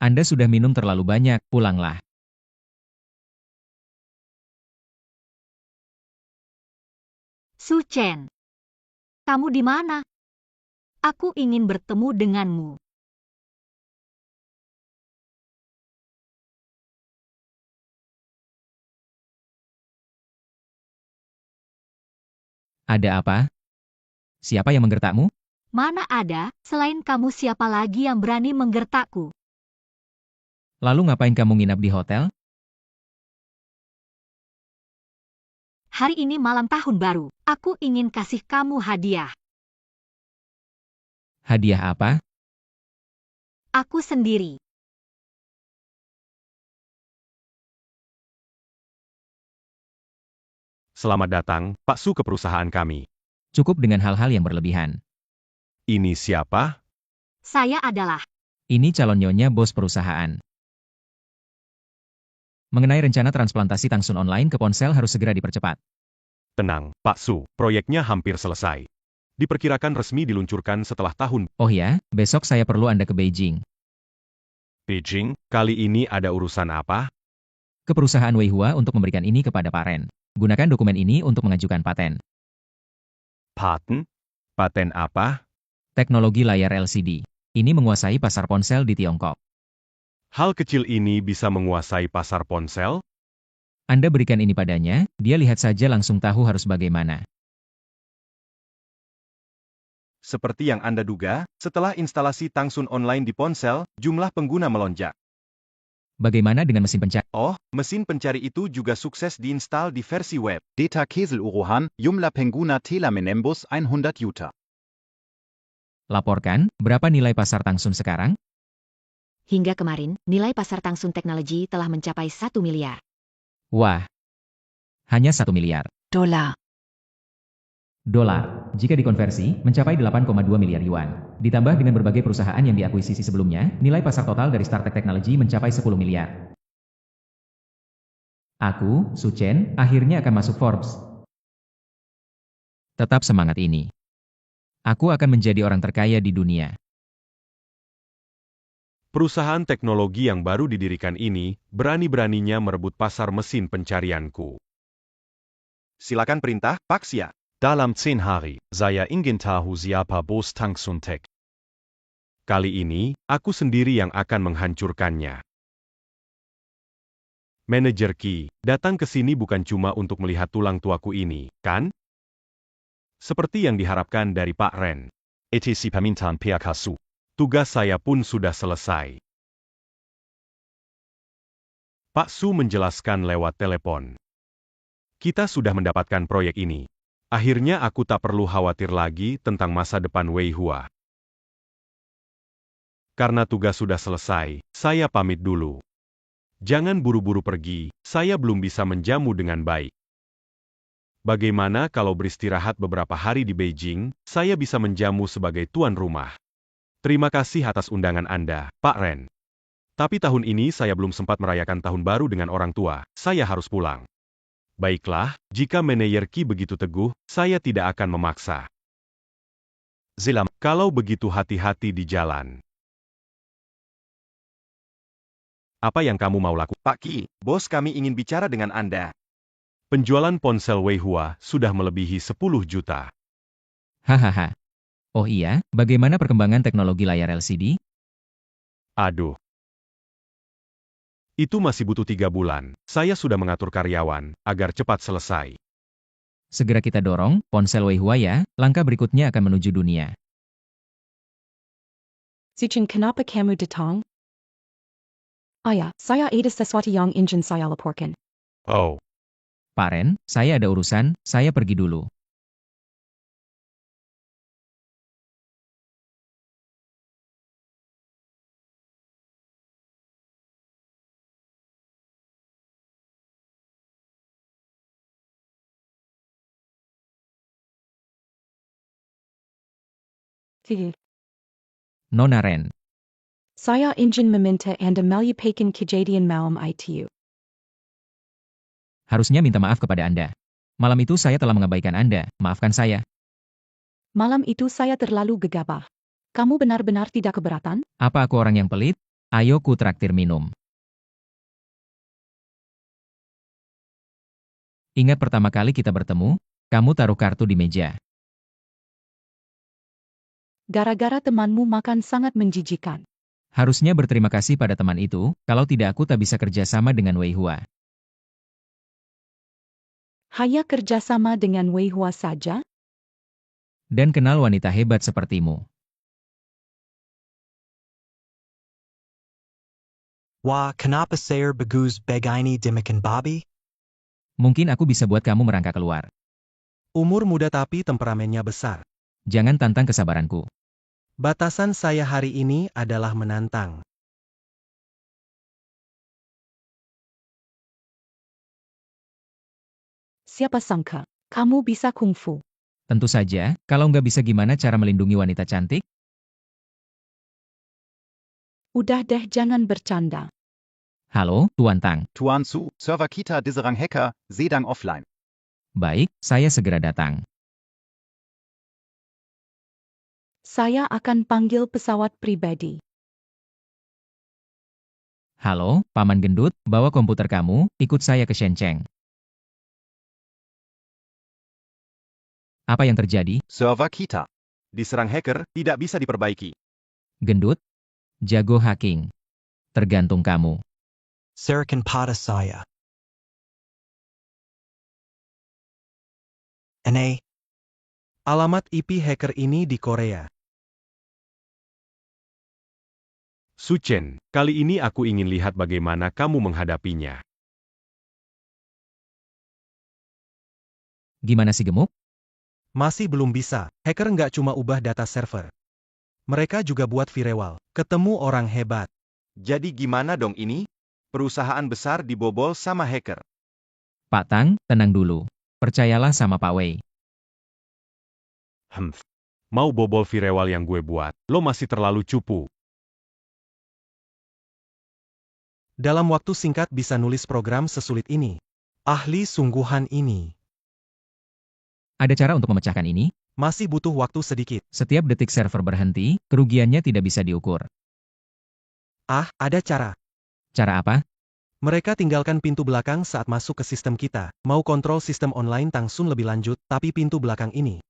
Anda sudah minum terlalu banyak, pulanglah. Su Chen, kamu di mana? Aku ingin bertemu denganmu. Ada apa? Siapa yang menggertakmu? Mana ada, selain kamu siapa lagi yang berani menggertakku? Lalu ngapain kamu nginap di hotel? Hari ini malam tahun baru. Aku ingin kasih kamu hadiah. Hadiah apa? Aku sendiri. Selamat datang, Pak Su ke perusahaan kami. Cukup dengan hal-hal yang berlebihan. Ini siapa? Saya adalah. Ini calon nyonya bos perusahaan. Mengenai rencana transplantasi tangsun online ke ponsel harus segera dipercepat. Tenang, Pak Su, proyeknya hampir selesai. Diperkirakan resmi diluncurkan setelah tahun. Oh ya, besok saya perlu Anda ke Beijing. Beijing, kali ini ada urusan apa? Ke perusahaan Weihua untuk memberikan ini kepada Pak Ren. Gunakan dokumen ini untuk mengajukan paten. Paten? Paten apa? Teknologi layar LCD. Ini menguasai pasar ponsel di Tiongkok. Hal kecil ini bisa menguasai pasar ponsel? Anda berikan ini padanya, dia lihat saja langsung tahu harus bagaimana. Seperti yang Anda duga, setelah instalasi Tangsun online di ponsel, jumlah pengguna melonjak. Bagaimana dengan mesin pencari? Oh, mesin pencari itu juga sukses diinstal di versi web. Deta Kesel Urohan, Jumla Penguna Tela Menembus 100 Juta. Laporkan, berapa nilai pasar Tangsun sekarang? Hingga kemarin, nilai pasar Tangsun Technology telah mencapai 1 miliar. Wah, hanya 1 miliar. Dollar. Dolar, jika dikonversi, mencapai 8,2 miliar yuan. Ditambah dengan berbagai perusahaan yang diakuisisi sebelumnya, nilai pasar total dari Startek Technology mencapai 10 miliar. Aku, Su Chen, akhirnya akan masuk Forbes. Tetap semangat ini. Aku akan menjadi orang terkaya di dunia. Perusahaan teknologi yang baru didirikan ini, berani-beraninya merebut pasar mesin pencarianku. Silakan perintah, Pak Xia. Dalam 10 hari, saya ingin tahu siapa bos Tangsun Tech. Kali ini, aku sendiri yang akan menghancurkannya. Manajer Qi, datang ke sini bukan cuma untuk melihat tulang tuaku ini, kan? Seperti yang diharapkan dari Pak Ren. ETC permintaan pihak Su. Tugas saya pun sudah selesai. Pak Su menjelaskan lewat telepon. Kita sudah mendapatkan proyek ini. Akhirnya aku tak perlu khawatir lagi tentang masa depan Weihua. Karena tugas sudah selesai, saya pamit dulu. Jangan buru-buru pergi, saya belum bisa menjamu dengan baik. Bagaimana kalau beristirahat beberapa hari di Beijing, saya bisa menjamu sebagai tuan rumah. Terima kasih atas undangan Anda, Pak Ren. Tapi tahun ini saya belum sempat merayakan tahun baru dengan orang tua, saya harus pulang. Baiklah, jika manajer Qi begitu teguh, saya tidak akan memaksa. Zilam, Kalau begitu hati-hati di jalan. Apa yang kamu mau lakukan? Pak Qi, bos kami ingin bicara dengan Anda. Penjualan ponsel Weihua sudah melebihi 10 juta. Hahaha. Oh iya, bagaimana perkembangan teknologi layar LCD? Aduh. Itu masih butuh 3 bulan. Saya sudah mengatur karyawan, agar cepat selesai. Segera kita dorong, ponsel Weihua ya, langkah berikutnya akan menuju dunia. Sijin kenapa kamu datang? Ayah, saya ada sesuatu yang ingin saya laporkan. Oh, Pak Ren, saya ada urusan, saya pergi dulu. Sige. Nona Ren. Saya ingin meminta Anda melupakan kejadian malam itu. Harusnya minta maaf kepada Anda. Malam itu saya telah mengabaikan Anda, maafkan saya. Malam itu saya terlalu gegabah. Kamu benar-benar tidak keberatan? Apa aku orang yang pelit? Ayo ku traktir minum. Ingat pertama kali kita bertemu, kamu taruh kartu di meja. Gara-gara temanmu makan sangat menjijikan. Harusnya berterima kasih pada teman itu, kalau tidak aku tak bisa kerjasama dengan Wei Hua. Hanya kerjasama dengan Wei Hua saja? Dan kenal wanita hebat sepertimu. Wah, kenapa saya bagus begini demikian babi? Mungkin aku bisa buat kamu merangkak keluar. Umur muda tapi temperamennya besar. Jangan tantang kesabaranku. Batasan saya hari ini adalah menantang. Siapa sangka, kamu bisa kungfu. Tentu saja, kalau nggak bisa gimana cara melindungi wanita cantik? Udah deh jangan bercanda. Halo, Tuan Tang. Tuan Su, Server Kita Diserang Hacker, Sedang offline. Baik, saya segera datang. Saya akan panggil pesawat pribadi. Halo, Paman Gendut, bawa komputer kamu, ikut saya ke Shenzhen. Apa yang terjadi? Server Kita. Diserang hacker, tidak bisa diperbaiki. Gendut? Jago hacking. Tergantung kamu. Serahkan pada saya. Aneh. Alamat IP hacker ini di Korea. Su Chen, kali ini aku ingin lihat bagaimana kamu menghadapinya. Gimana sih gemuk? Masih belum bisa. Hacker nggak cuma ubah data server. Mereka juga buat firewall. Ketemu orang hebat. Jadi gimana dong ini? Perusahaan besar dibobol sama hacker. Pak Tang, tenang dulu. Percayalah sama Pak Wei. Mau bobol firewall yang gue buat, lo masih terlalu cupu. Dalam waktu singkat bisa nulis program sesulit ini. Ahli sungguhan ini. Ada cara untuk memecahkan ini? Masih butuh waktu sedikit. Setiap detik server berhenti, kerugiannya tidak bisa diukur. Ah, ada cara. Cara apa? Mereka tinggalkan pintu belakang saat masuk ke sistem kita. Mau kontrol sistem online Tangsun lebih lanjut, tapi pintu belakang ini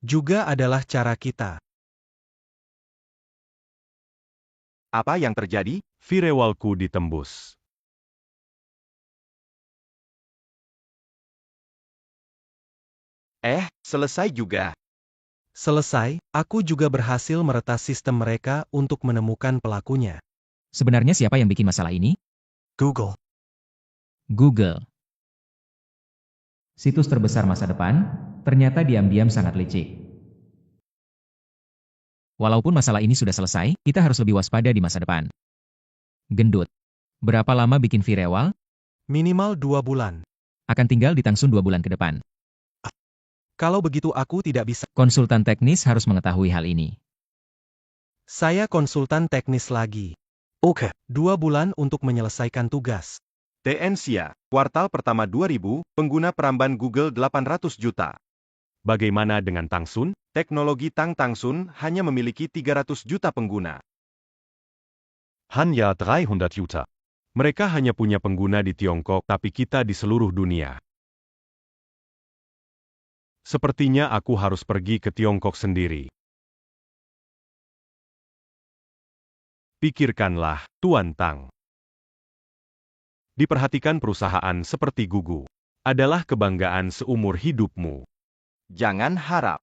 juga adalah cara kita. Apa yang terjadi? Firewallku ditembus. Selesai juga. Selesai, aku juga berhasil meretas sistem mereka untuk menemukan pelakunya. Sebenarnya siapa yang bikin masalah ini? Google. Google. Situs terbesar masa depan, ternyata diam-diam sangat licik. Walaupun masalah ini sudah selesai, kita harus lebih waspada di masa depan. Gendut. Berapa lama bikin firewall? Minimal 2 bulan. Akan tinggal di Tangsun 2 bulan ke depan. Kalau begitu aku tidak bisa. Konsultan teknis harus mengetahui hal ini. Saya konsultan teknis lagi. Oke. 2 bulan untuk menyelesaikan tugas. TNSIA, kuartal pertama 2000, pengguna peramban Google 800 juta. Bagaimana dengan Tangsun? Teknologi Tangsun hanya memiliki 300 juta pengguna. Hanya 300 juta. Mereka hanya punya pengguna di Tiongkok, tapi kita di seluruh dunia. Sepertinya aku harus pergi ke Tiongkok sendiri. Pikirkanlah, Tuan Tang. Diperhatikan perusahaan seperti Google adalah kebanggaan seumur hidupmu. Jangan harap.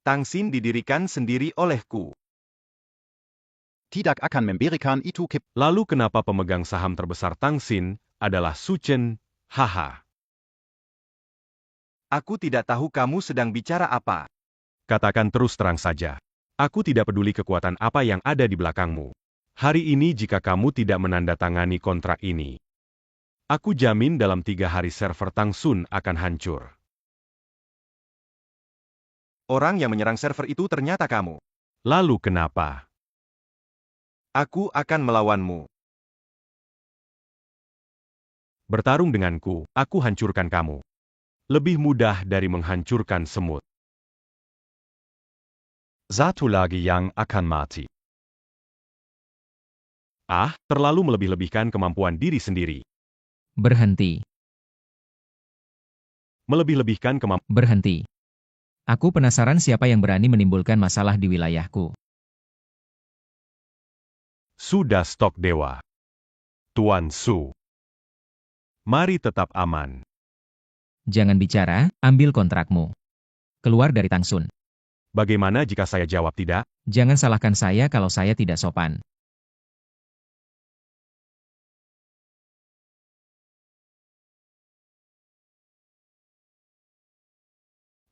Tangsin didirikan sendiri olehku. Tidak akan memberikan itu ke... Lalu kenapa pemegang saham terbesar Tangsin adalah Su Chen? Haha. Aku tidak tahu kamu sedang bicara apa. Katakan terus terang saja. Aku tidak peduli kekuatan apa yang ada di belakangmu. Hari ini jika kamu tidak menandatangani kontrak ini, aku jamin dalam 3 hari server Tangsun akan hancur. Orang yang menyerang server itu ternyata kamu. Lalu kenapa? Aku akan melawanmu. Bertarung denganku, aku hancurkan kamu. Lebih mudah dari menghancurkan semut. Satu lagi yang akan mati. Ah, terlalu melebih-lebihkan kemampuan diri sendiri. Berhenti. Melebih-lebihkan kemampuan. Berhenti. Aku penasaran siapa yang berani menimbulkan masalah di wilayahku. Sudah stok dewa. Tuan Su. Mari tetap aman. Jangan bicara, ambil kontrakmu. Keluar dari Tangsun. Bagaimana jika saya jawab tidak? Jangan salahkan saya kalau saya tidak sopan.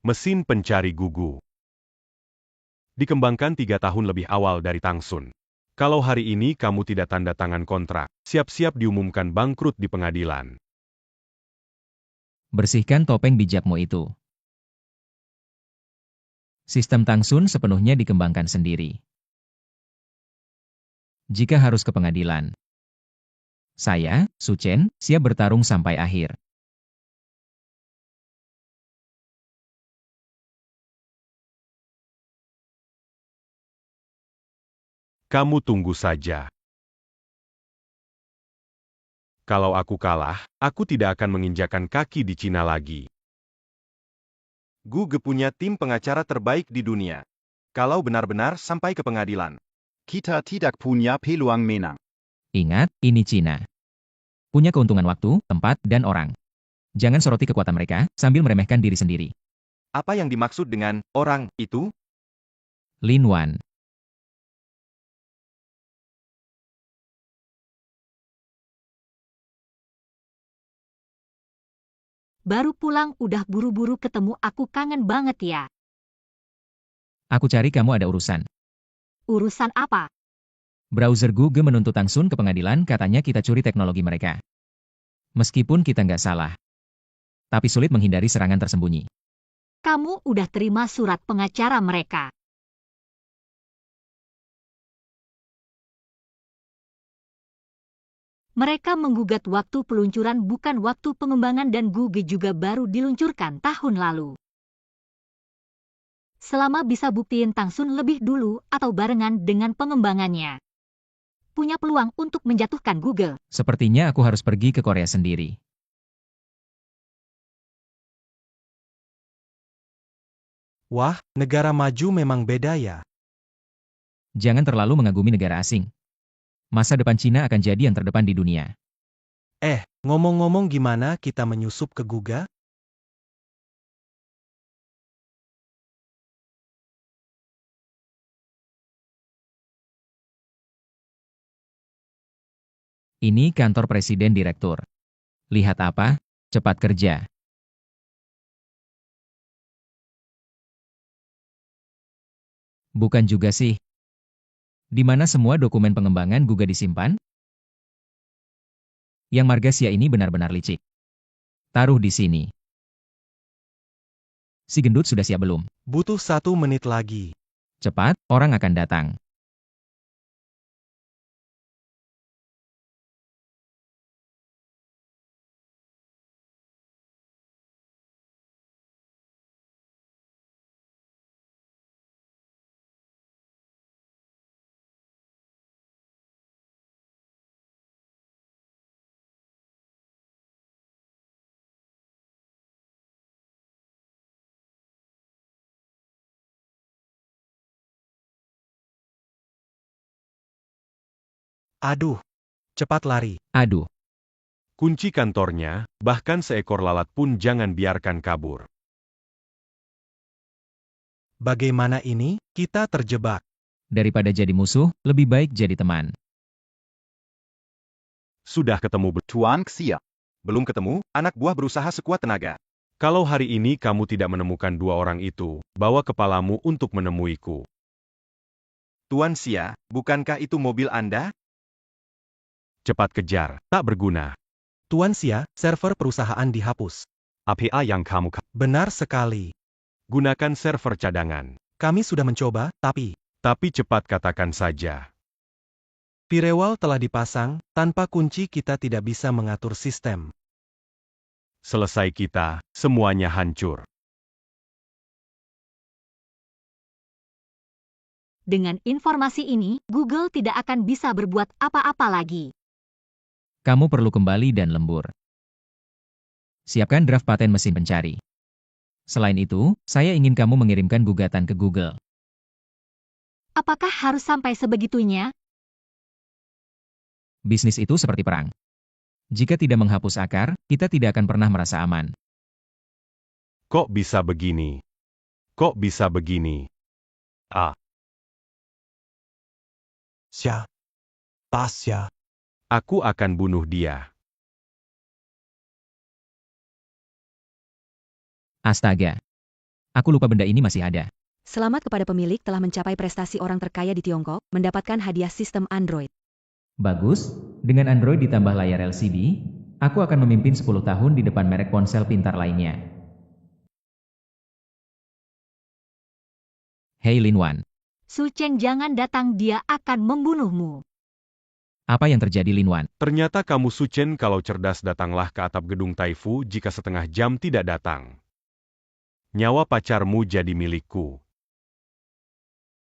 Mesin pencari gugu. Dikembangkan 3 tahun lebih awal dari Tangsun. Kalau hari ini kamu tidak tanda tangan kontrak, siap-siap diumumkan bangkrut di pengadilan. Bersihkan topeng bijakmu itu. Sistem Tangsun sepenuhnya dikembangkan sendiri. Jika harus ke pengadilan, saya, Su Chen, siap bertarung sampai akhir. Kamu tunggu saja. Kalau aku kalah, aku tidak akan menginjakan kaki di Cina lagi. Gu Ge punya tim pengacara terbaik di dunia. Kalau benar-benar sampai ke pengadilan. Kita tidak punya peluang menang. Ingat, ini Cina. Punya keuntungan waktu, tempat, dan orang. Jangan soroti kekuatan mereka, sambil meremehkan diri sendiri. Apa yang dimaksud dengan orang itu? Lin Wan. Baru pulang udah buru-buru ketemu, aku kangen banget ya. Aku cari kamu ada urusan. Urusan apa? Browser Google menuntut Tangsun ke pengadilan, katanya kita curi teknologi mereka. Meskipun kita nggak salah. Tapi sulit menghindari serangan tersembunyi. Kamu udah terima surat pengacara mereka. Mereka menggugat waktu peluncuran bukan waktu pengembangan dan Gu Ge juga baru diluncurkan tahun lalu. Selama bisa buktiin Tangsun lebih dulu atau barengan dengan pengembangannya, punya peluang untuk menjatuhkan Google. Sepertinya aku harus pergi ke Korea sendiri. Wah, negara maju memang beda ya. Jangan terlalu mengagumi negara asing. Masa depan Cina akan jadi yang terdepan di dunia. Ngomong-ngomong gimana kita menyusup ke Guga? Ini kantor presiden direktur. Lihat apa? Cepat kerja. Bukan juga sih. Di mana semua dokumen pengembangan Guga disimpan? Yang Margasia ini benar-benar licik. Taruh di sini. Si gendut sudah siap belum? Butuh 1 menit lagi. Cepat, orang akan datang. Aduh, cepat lari. Aduh, Kunci kantornya, bahkan seekor lalat pun jangan biarkan kabur. Bagaimana ini? Kita terjebak. daripada jadi musuh, lebih baik jadi teman. Sudah ketemu Tuan Xia. Belum ketemu, anak buah berusaha sekuat tenaga. Kalau hari ini kamu tidak menemukan 2 orang itu, bawa kepalamu untuk menemuiku. Tuan Xia, bukankah itu mobil Anda? Cepat kejar, tak berguna. Tuan Xia, server perusahaan dihapus. APA yang kamu Benar sekali. Gunakan server cadangan. Kami sudah mencoba, tapi Tapi cepat katakan saja. Firewall telah dipasang, tanpa kunci kita tidak bisa mengatur sistem. Selesai kita, semuanya hancur. Dengan informasi ini, Google tidak akan bisa berbuat apa-apa lagi. Kamu perlu kembali dan lembur. Siapkan draft paten mesin pencari. Selain itu, saya ingin kamu mengirimkan gugatan ke Google. Apakah harus sampai sebegitunya? Bisnis itu seperti perang. Jika tidak menghapus akar, kita tidak akan pernah merasa aman. Kok bisa begini? Kok bisa begini? Ah, Xia. Basya. aku akan bunuh dia. Astaga. Aku lupa benda ini masih ada. Selamat kepada pemilik telah mencapai prestasi orang terkaya di Tiongkok, mendapatkan hadiah sistem Android. Bagus, dengan Android ditambah layar LCD, aku akan memimpin 10 tahun di depan merek ponsel pintar lainnya. Hei Lin Wan, Su Cheng jangan datang, dia akan membunuhmu. apa yang terjadi Lin Wan? Ternyata kamu Suchen, kalau cerdas datanglah ke atap gedung Taifu jika setengah jam tidak datang. Nyawa pacarmu jadi milikku.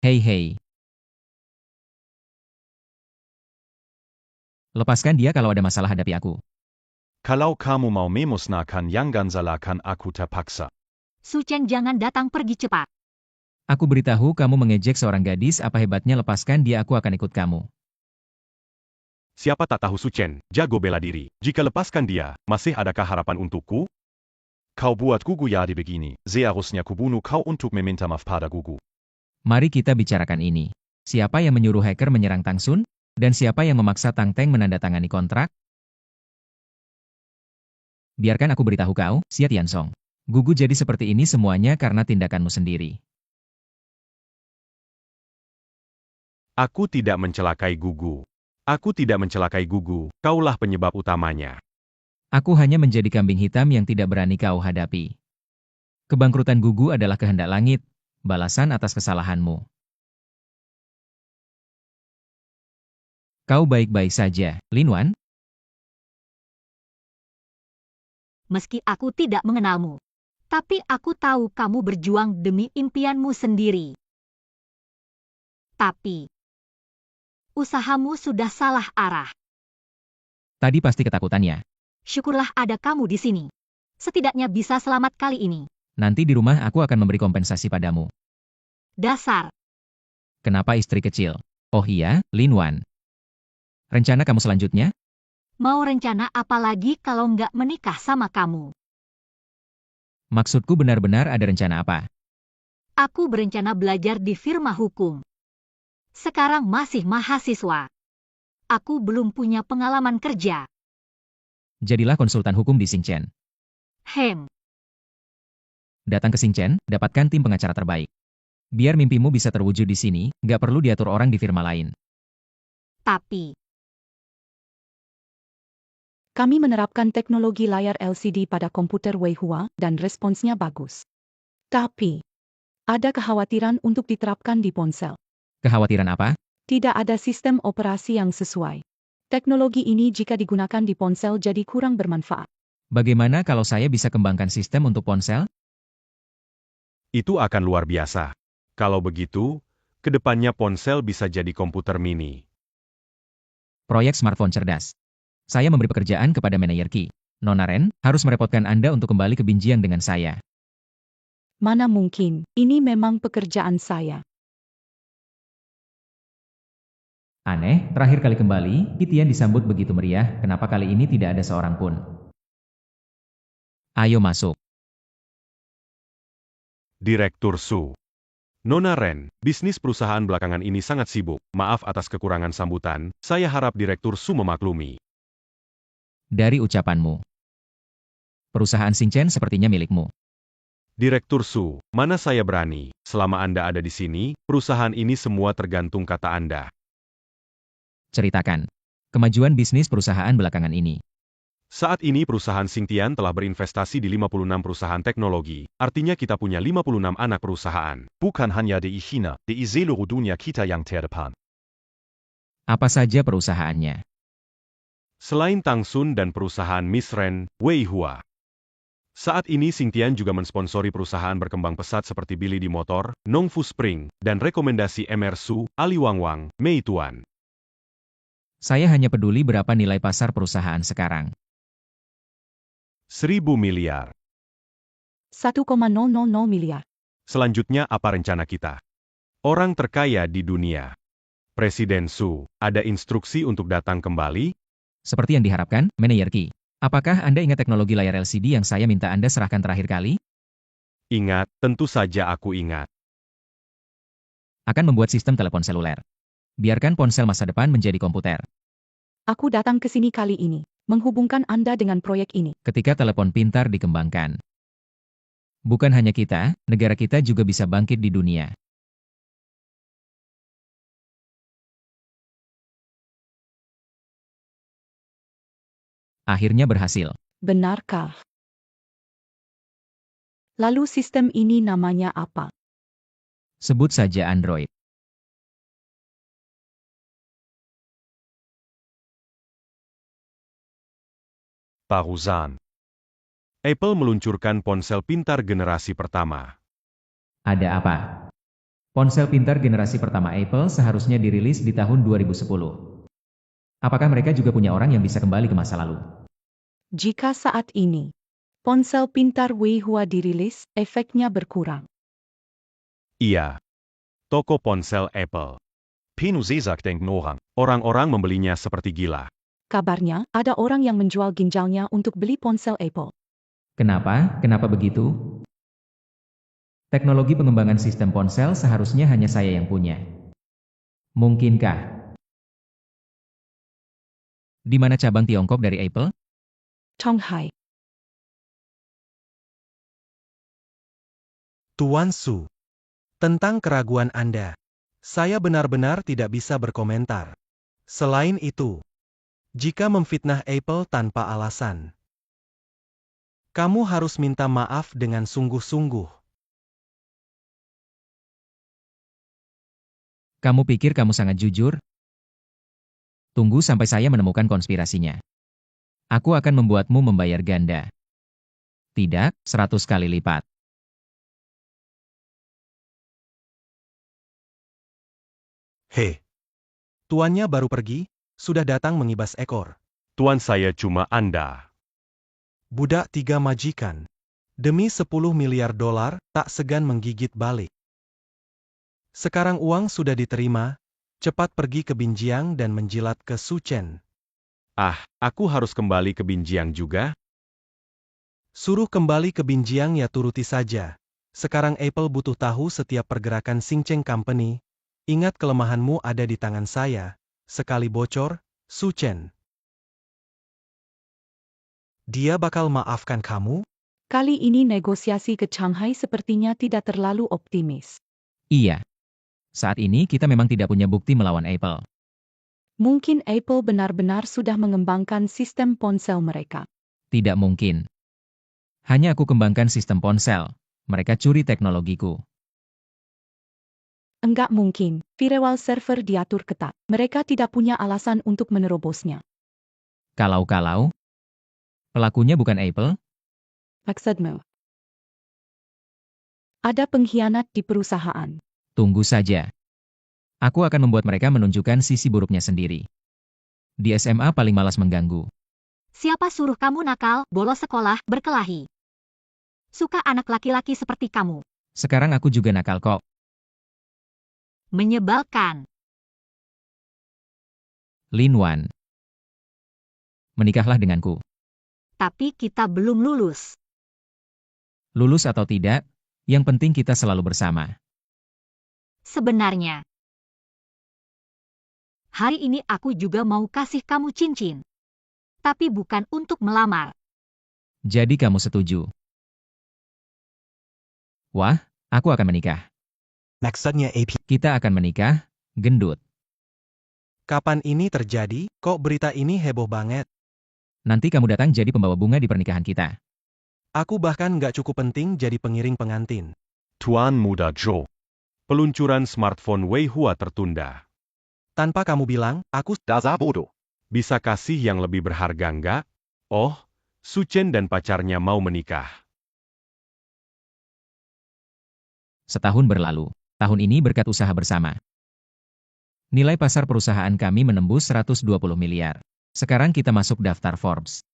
Hei. Lepaskan dia kalau ada masalah hadapi aku. Kalau kamu mau memusnahkan yang ganzalakan aku terpaksa. Su Cheng jangan datang, pergi cepat. Aku beritahu kamu mengejek seorang gadis, apa hebatnya, lepaskan dia, aku akan ikut kamu. Siapa tak tahu Suchen, jago bela diri. Jika lepaskan dia, masih adakah harapan untukku? Kau buat Gugu jadi begini, seharusnya kubunuh kau untuk meminta maaf pada Gugu. Mari kita bicarakan ini. Siapa yang menyuruh hacker menyerang Tang Sun? Dan siapa yang memaksa Tang Teng menandatangani kontrak? Biarkan aku beritahu kau, Xia Tiansong. Gugu jadi seperti ini semuanya karena tindakanmu sendiri. Aku tidak mencelakai Gugu. Aku tidak mencelakai Gugu, kaulah penyebab utamanya. Aku hanya menjadi kambing hitam yang tidak berani kau hadapi. Kebangkrutan Gugu adalah kehendak langit, balasan atas kesalahanmu. Kau baik-baik saja, Lin Wan? Meski aku tidak mengenalmu, tapi aku tahu kamu berjuang demi impianmu sendiri. Tapi, usahamu sudah salah arah. Tadi pasti ketakutannya. Syukurlah ada kamu di sini. Setidaknya bisa selamat kali ini. Nanti di rumah aku akan memberi kompensasi padamu. Dasar. Kenapa istri kecil? Oh iya, Lin Wan. Rencana kamu selanjutnya? Mau rencana apa lagi kalau nggak menikah sama kamu? Maksudku benar-benar ada rencana apa? Aku berencana belajar di firma hukum. Sekarang masih mahasiswa. Aku belum punya pengalaman kerja. Jadilah konsultan hukum di Xingchen. Datang ke Xingchen, dapatkan tim pengacara terbaik. Biar mimpimu bisa terwujud di sini, nggak perlu diatur orang di firma lain. Tapi, Kami menerapkan teknologi layar LCD pada komputer Weihua dan responsnya bagus. Tapi, ada kekhawatiran untuk diterapkan di ponsel. Kekhawatiran apa? Tidak ada sistem operasi yang sesuai. Teknologi ini jika digunakan di ponsel jadi kurang bermanfaat. Bagaimana kalau saya bisa kembangkan sistem untuk ponsel? Itu akan luar biasa. Kalau begitu, kedepannya ponsel bisa jadi komputer mini. Proyek smartphone cerdas. Saya memberi pekerjaan kepada manajer Qi. Nona Ren, harus merepotkan Anda untuk kembali ke Binjiang dengan saya. Mana mungkin, ini memang pekerjaan saya. Aneh, terakhir kali kembali, Kitian disambut begitu meriah, kenapa kali ini tidak ada seorang pun? Ayo masuk. Direktur Su. Nona Ren, bisnis perusahaan belakangan ini sangat sibuk. Maaf atas kekurangan sambutan, saya harap Direktur Su memaklumi. Dari ucapanmu, perusahaan Xingchen sepertinya milikmu. Direktur Su, mana saya berani, selama Anda ada di sini, perusahaan ini semua tergantung kata Anda. Ceritakan, kemajuan bisnis perusahaan belakangan ini. Saat ini perusahaan Xingtian telah berinvestasi di 56 perusahaan teknologi, artinya kita punya 56 anak perusahaan. Bukan hanya di China, di seluruh dunia kita yang terdepan. Apa saja perusahaannya? Selain Tangsun dan perusahaan Miss Ren, Wei Hua. Saat ini Xingtian juga mensponsori perusahaan berkembang pesat seperti Billy di Motor, Nongfu Spring, dan rekomendasi MR Su, Ali Wang Wang, Meituan. Saya hanya peduli berapa nilai pasar perusahaan sekarang. 1.000 miliar. 1,000 miliar. Selanjutnya apa rencana kita? Orang terkaya di dunia. Presiden Su, ada instruksi untuk datang kembali? Seperti yang diharapkan, Manajer Qi. Apakah Anda ingat teknologi layar LCD yang saya minta Anda serahkan terakhir kali? Ingat, tentu saja aku ingat. Akan membuat sistem telepon seluler. Biarkan ponsel masa depan menjadi komputer. Aku datang ke sini kali ini, menghubungkan Anda dengan proyek ini. Ketika telepon pintar dikembangkan. Bukan hanya kita, negara kita juga bisa bangkit di dunia. Akhirnya berhasil. Benarkah? Lalu sistem ini namanya apa? Sebut saja Android. Barusan. Apple meluncurkan ponsel pintar generasi pertama. Ada apa? Ponsel pintar generasi pertama Apple seharusnya dirilis di tahun 2010. Apakah mereka juga punya orang yang bisa kembali ke masa lalu? Jika saat ini ponsel pintar Wei Hua dirilis, efeknya berkurang. Iya. Toko ponsel Apple. Penuzesak denkt orang. Orang-orang membelinya seperti gila. Kabarnya, ada orang yang menjual ginjalnya untuk beli ponsel Apple. Kenapa? Kenapa begitu? Teknologi pengembangan sistem ponsel seharusnya hanya saya yang punya. Mungkinkah? Di mana cabang Tiongkok dari Apple? Tonghai. Tuan Su. Tentang keraguan Anda. Saya benar-benar tidak bisa berkomentar. Selain itu, jika memfitnah Apple tanpa alasan, kamu harus minta maaf dengan sungguh-sungguh. Kamu pikir kamu sangat jujur? Tunggu sampai saya menemukan konspirasinya. Aku akan membuatmu membayar ganda. Tidak, 100 kali lipat. Hei. Tuannya baru pergi, sudah datang mengibas ekor. Tuan saya cuma Anda. Budak 3 majikan. Demi 10 miliar dolar, tak segan menggigit balik. Sekarang uang sudah diterima, cepat pergi ke Binjiang dan menjilat ke Suchen. Ah, aku harus kembali ke Binjiang juga? Suruh kembali ke Binjiang ya turuti saja. Sekarang Apple butuh tahu setiap pergerakan Xingcheng Company. Ingat kelemahanmu ada di tangan saya. Sekali bocor, Suchen. Dia bakal maafkan kamu? Kali ini negosiasi ke Shanghai sepertinya tidak terlalu optimis. Iya. Saat ini kita memang tidak punya bukti melawan Apple. Mungkin Apple benar-benar sudah mengembangkan sistem ponsel mereka. Tidak mungkin. Hanya aku kembangkan sistem ponsel. Mereka curi teknologiku. Enggak mungkin, firewall server diatur ketat. Mereka tidak punya alasan untuk menerobosnya. Kalau-kalau, pelakunya bukan Apple? Maksudmu? Ada pengkhianat di perusahaan. Tunggu saja. Aku akan membuat mereka menunjukkan sisi buruknya sendiri. Di SMA paling malas mengganggu. Siapa suruh kamu nakal, bolos sekolah, berkelahi? Suka anak laki-laki seperti kamu. Sekarang aku juga nakal kok. Menyebalkan. Lin Wan. Menikahlah denganku. Tapi kita belum lulus. Lulus atau tidak, yang penting kita selalu bersama. Sebenarnya, hari ini aku juga mau kasih kamu cincin. Tapi bukan untuk melamar. Jadi kamu setuju? Wah, aku akan menikah. Maksudnya AP. Kita akan menikah, gendut. Kapan ini terjadi? Kok berita ini heboh banget? Nanti kamu datang jadi pembawa bunga di pernikahan kita. Aku bahkan nggak cukup penting jadi pengiring pengantin. Tuan Muda Joe. Peluncuran smartphone Wei Hua tertunda. Tanpa kamu bilang, aku Dasar bodoh. Bisa kasih yang lebih berharga enggak? Oh, Suchen dan pacarnya mau menikah. Setahun berlalu. Tahun ini berkat usaha bersama. Nilai pasar perusahaan kami menembus 120 miliar. Sekarang kita masuk daftar Forbes.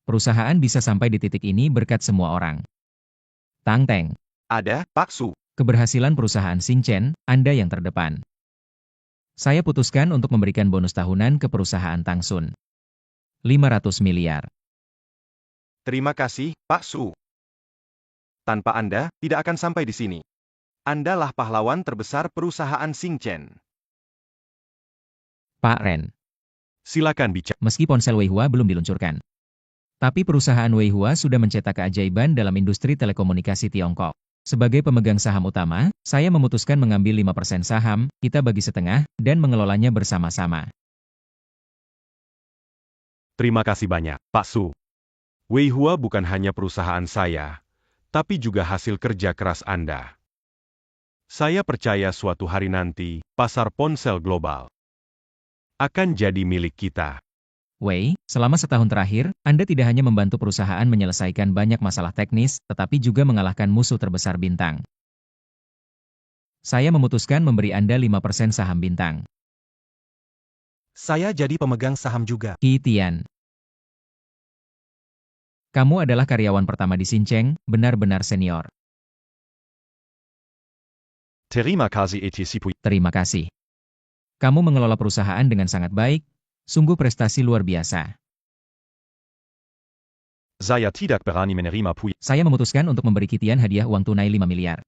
Perusahaan bisa sampai di titik ini berkat semua orang. Tang Teng. Ada, Pak Su. Keberhasilan perusahaan Xingchen, Anda yang terdepan. Saya putuskan untuk memberikan bonus tahunan ke perusahaan Tang Sun. 500 miliar. Terima kasih, Pak Su. Tanpa Anda, tidak akan sampai di sini. Andalah pahlawan terbesar perusahaan Xingchen. Pak Ren. Silakan bicara. Meski ponsel Weihua belum diluncurkan. Tapi perusahaan Weihua sudah mencetak keajaiban dalam industri telekomunikasi Tiongkok. Sebagai pemegang saham utama, saya memutuskan mengambil 5% saham, kita bagi setengah, dan mengelolanya bersama-sama. Terima kasih banyak, Pak Su. Weihua bukan hanya perusahaan saya, tapi juga hasil kerja keras Anda. Saya percaya suatu hari nanti, pasar ponsel global akan jadi milik kita. Wei, selama setahun terakhir, Anda tidak hanya membantu perusahaan menyelesaikan banyak masalah teknis, tetapi juga mengalahkan musuh terbesar Bintang. Saya memutuskan memberi Anda 5% saham Bintang. saya jadi pemegang saham juga. Qi Tian. Kamu adalah karyawan pertama di Xincheng, benar-benar senior. Terima kasih etisipu. Terima kasih. Kamu mengelola perusahaan dengan sangat baik, sungguh prestasi luar biasa. Saya tidak berani menerima puji. Saya memutuskan untuk memberi Qi Tian hadiah uang tunai 5 miliar.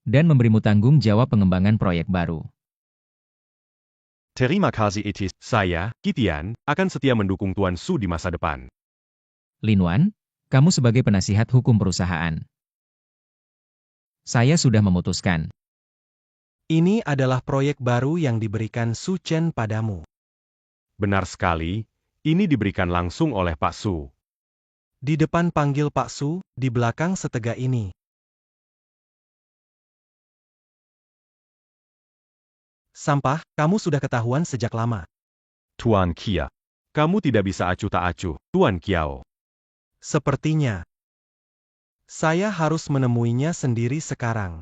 Dan memberimu tanggung jawab pengembangan proyek baru. Terima kasih etis. Saya, Qi Tian, akan setia mendukung Tuan Su di masa depan. Lin Wan, kamu sebagai penasihat hukum perusahaan. Saya sudah memutuskan. Ini adalah proyek baru yang diberikan Su Chen padamu. Benar sekali, ini diberikan langsung oleh Pak Su. Di depan panggil Pak Su, di belakang setegak ini. Sampah, kamu sudah ketahuan sejak lama. Tuan Kia. Kamu tidak bisa acuh tak acuh, Tuan Kiao. Sepertinya. Saya harus menemuinya sendiri sekarang.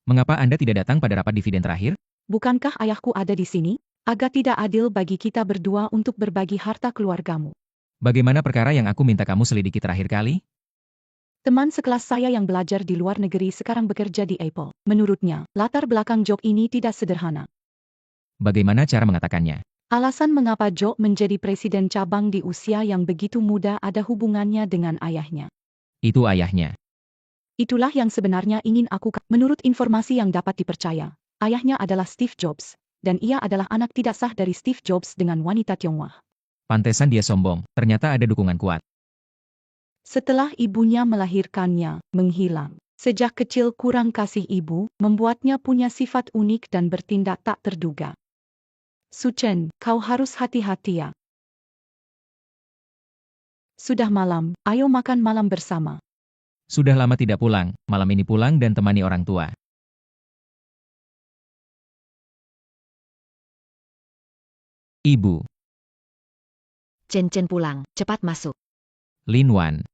Mengapa Anda tidak datang pada rapat dividen terakhir? Bukankah ayahku ada di sini? Agak tidak adil bagi kita berdua untuk berbagi harta keluargamu. Bagaimana perkara yang aku minta kamu selidiki terakhir kali? Teman sekelas saya yang belajar di luar negeri sekarang bekerja di Apple. Menurutnya, latar belakang Joe ini tidak sederhana. Bagaimana cara mengatakannya? Alasan mengapa Joe menjadi presiden cabang di usia yang begitu muda ada hubungannya dengan ayahnya. Itu ayahnya. Itulah yang sebenarnya ingin aku menurut informasi yang dapat dipercaya. Ayahnya adalah Steve Jobs, dan ia adalah anak tidak sah dari Steve Jobs dengan wanita Tionghoa. Pantesan dia sombong, ternyata ada dukungan kuat. Setelah ibunya melahirkannya, menghilang. Sejak kecil kurang kasih ibu, membuatnya punya sifat unik dan bertindak tak terduga. Su Chen, kau harus hati-hati ya. Sudah malam, ayo makan malam bersama. Sudah lama tidak pulang, malam ini pulang dan temani orang tua. Ibu. Chen Chen pulang, cepat masuk. Lin Wan.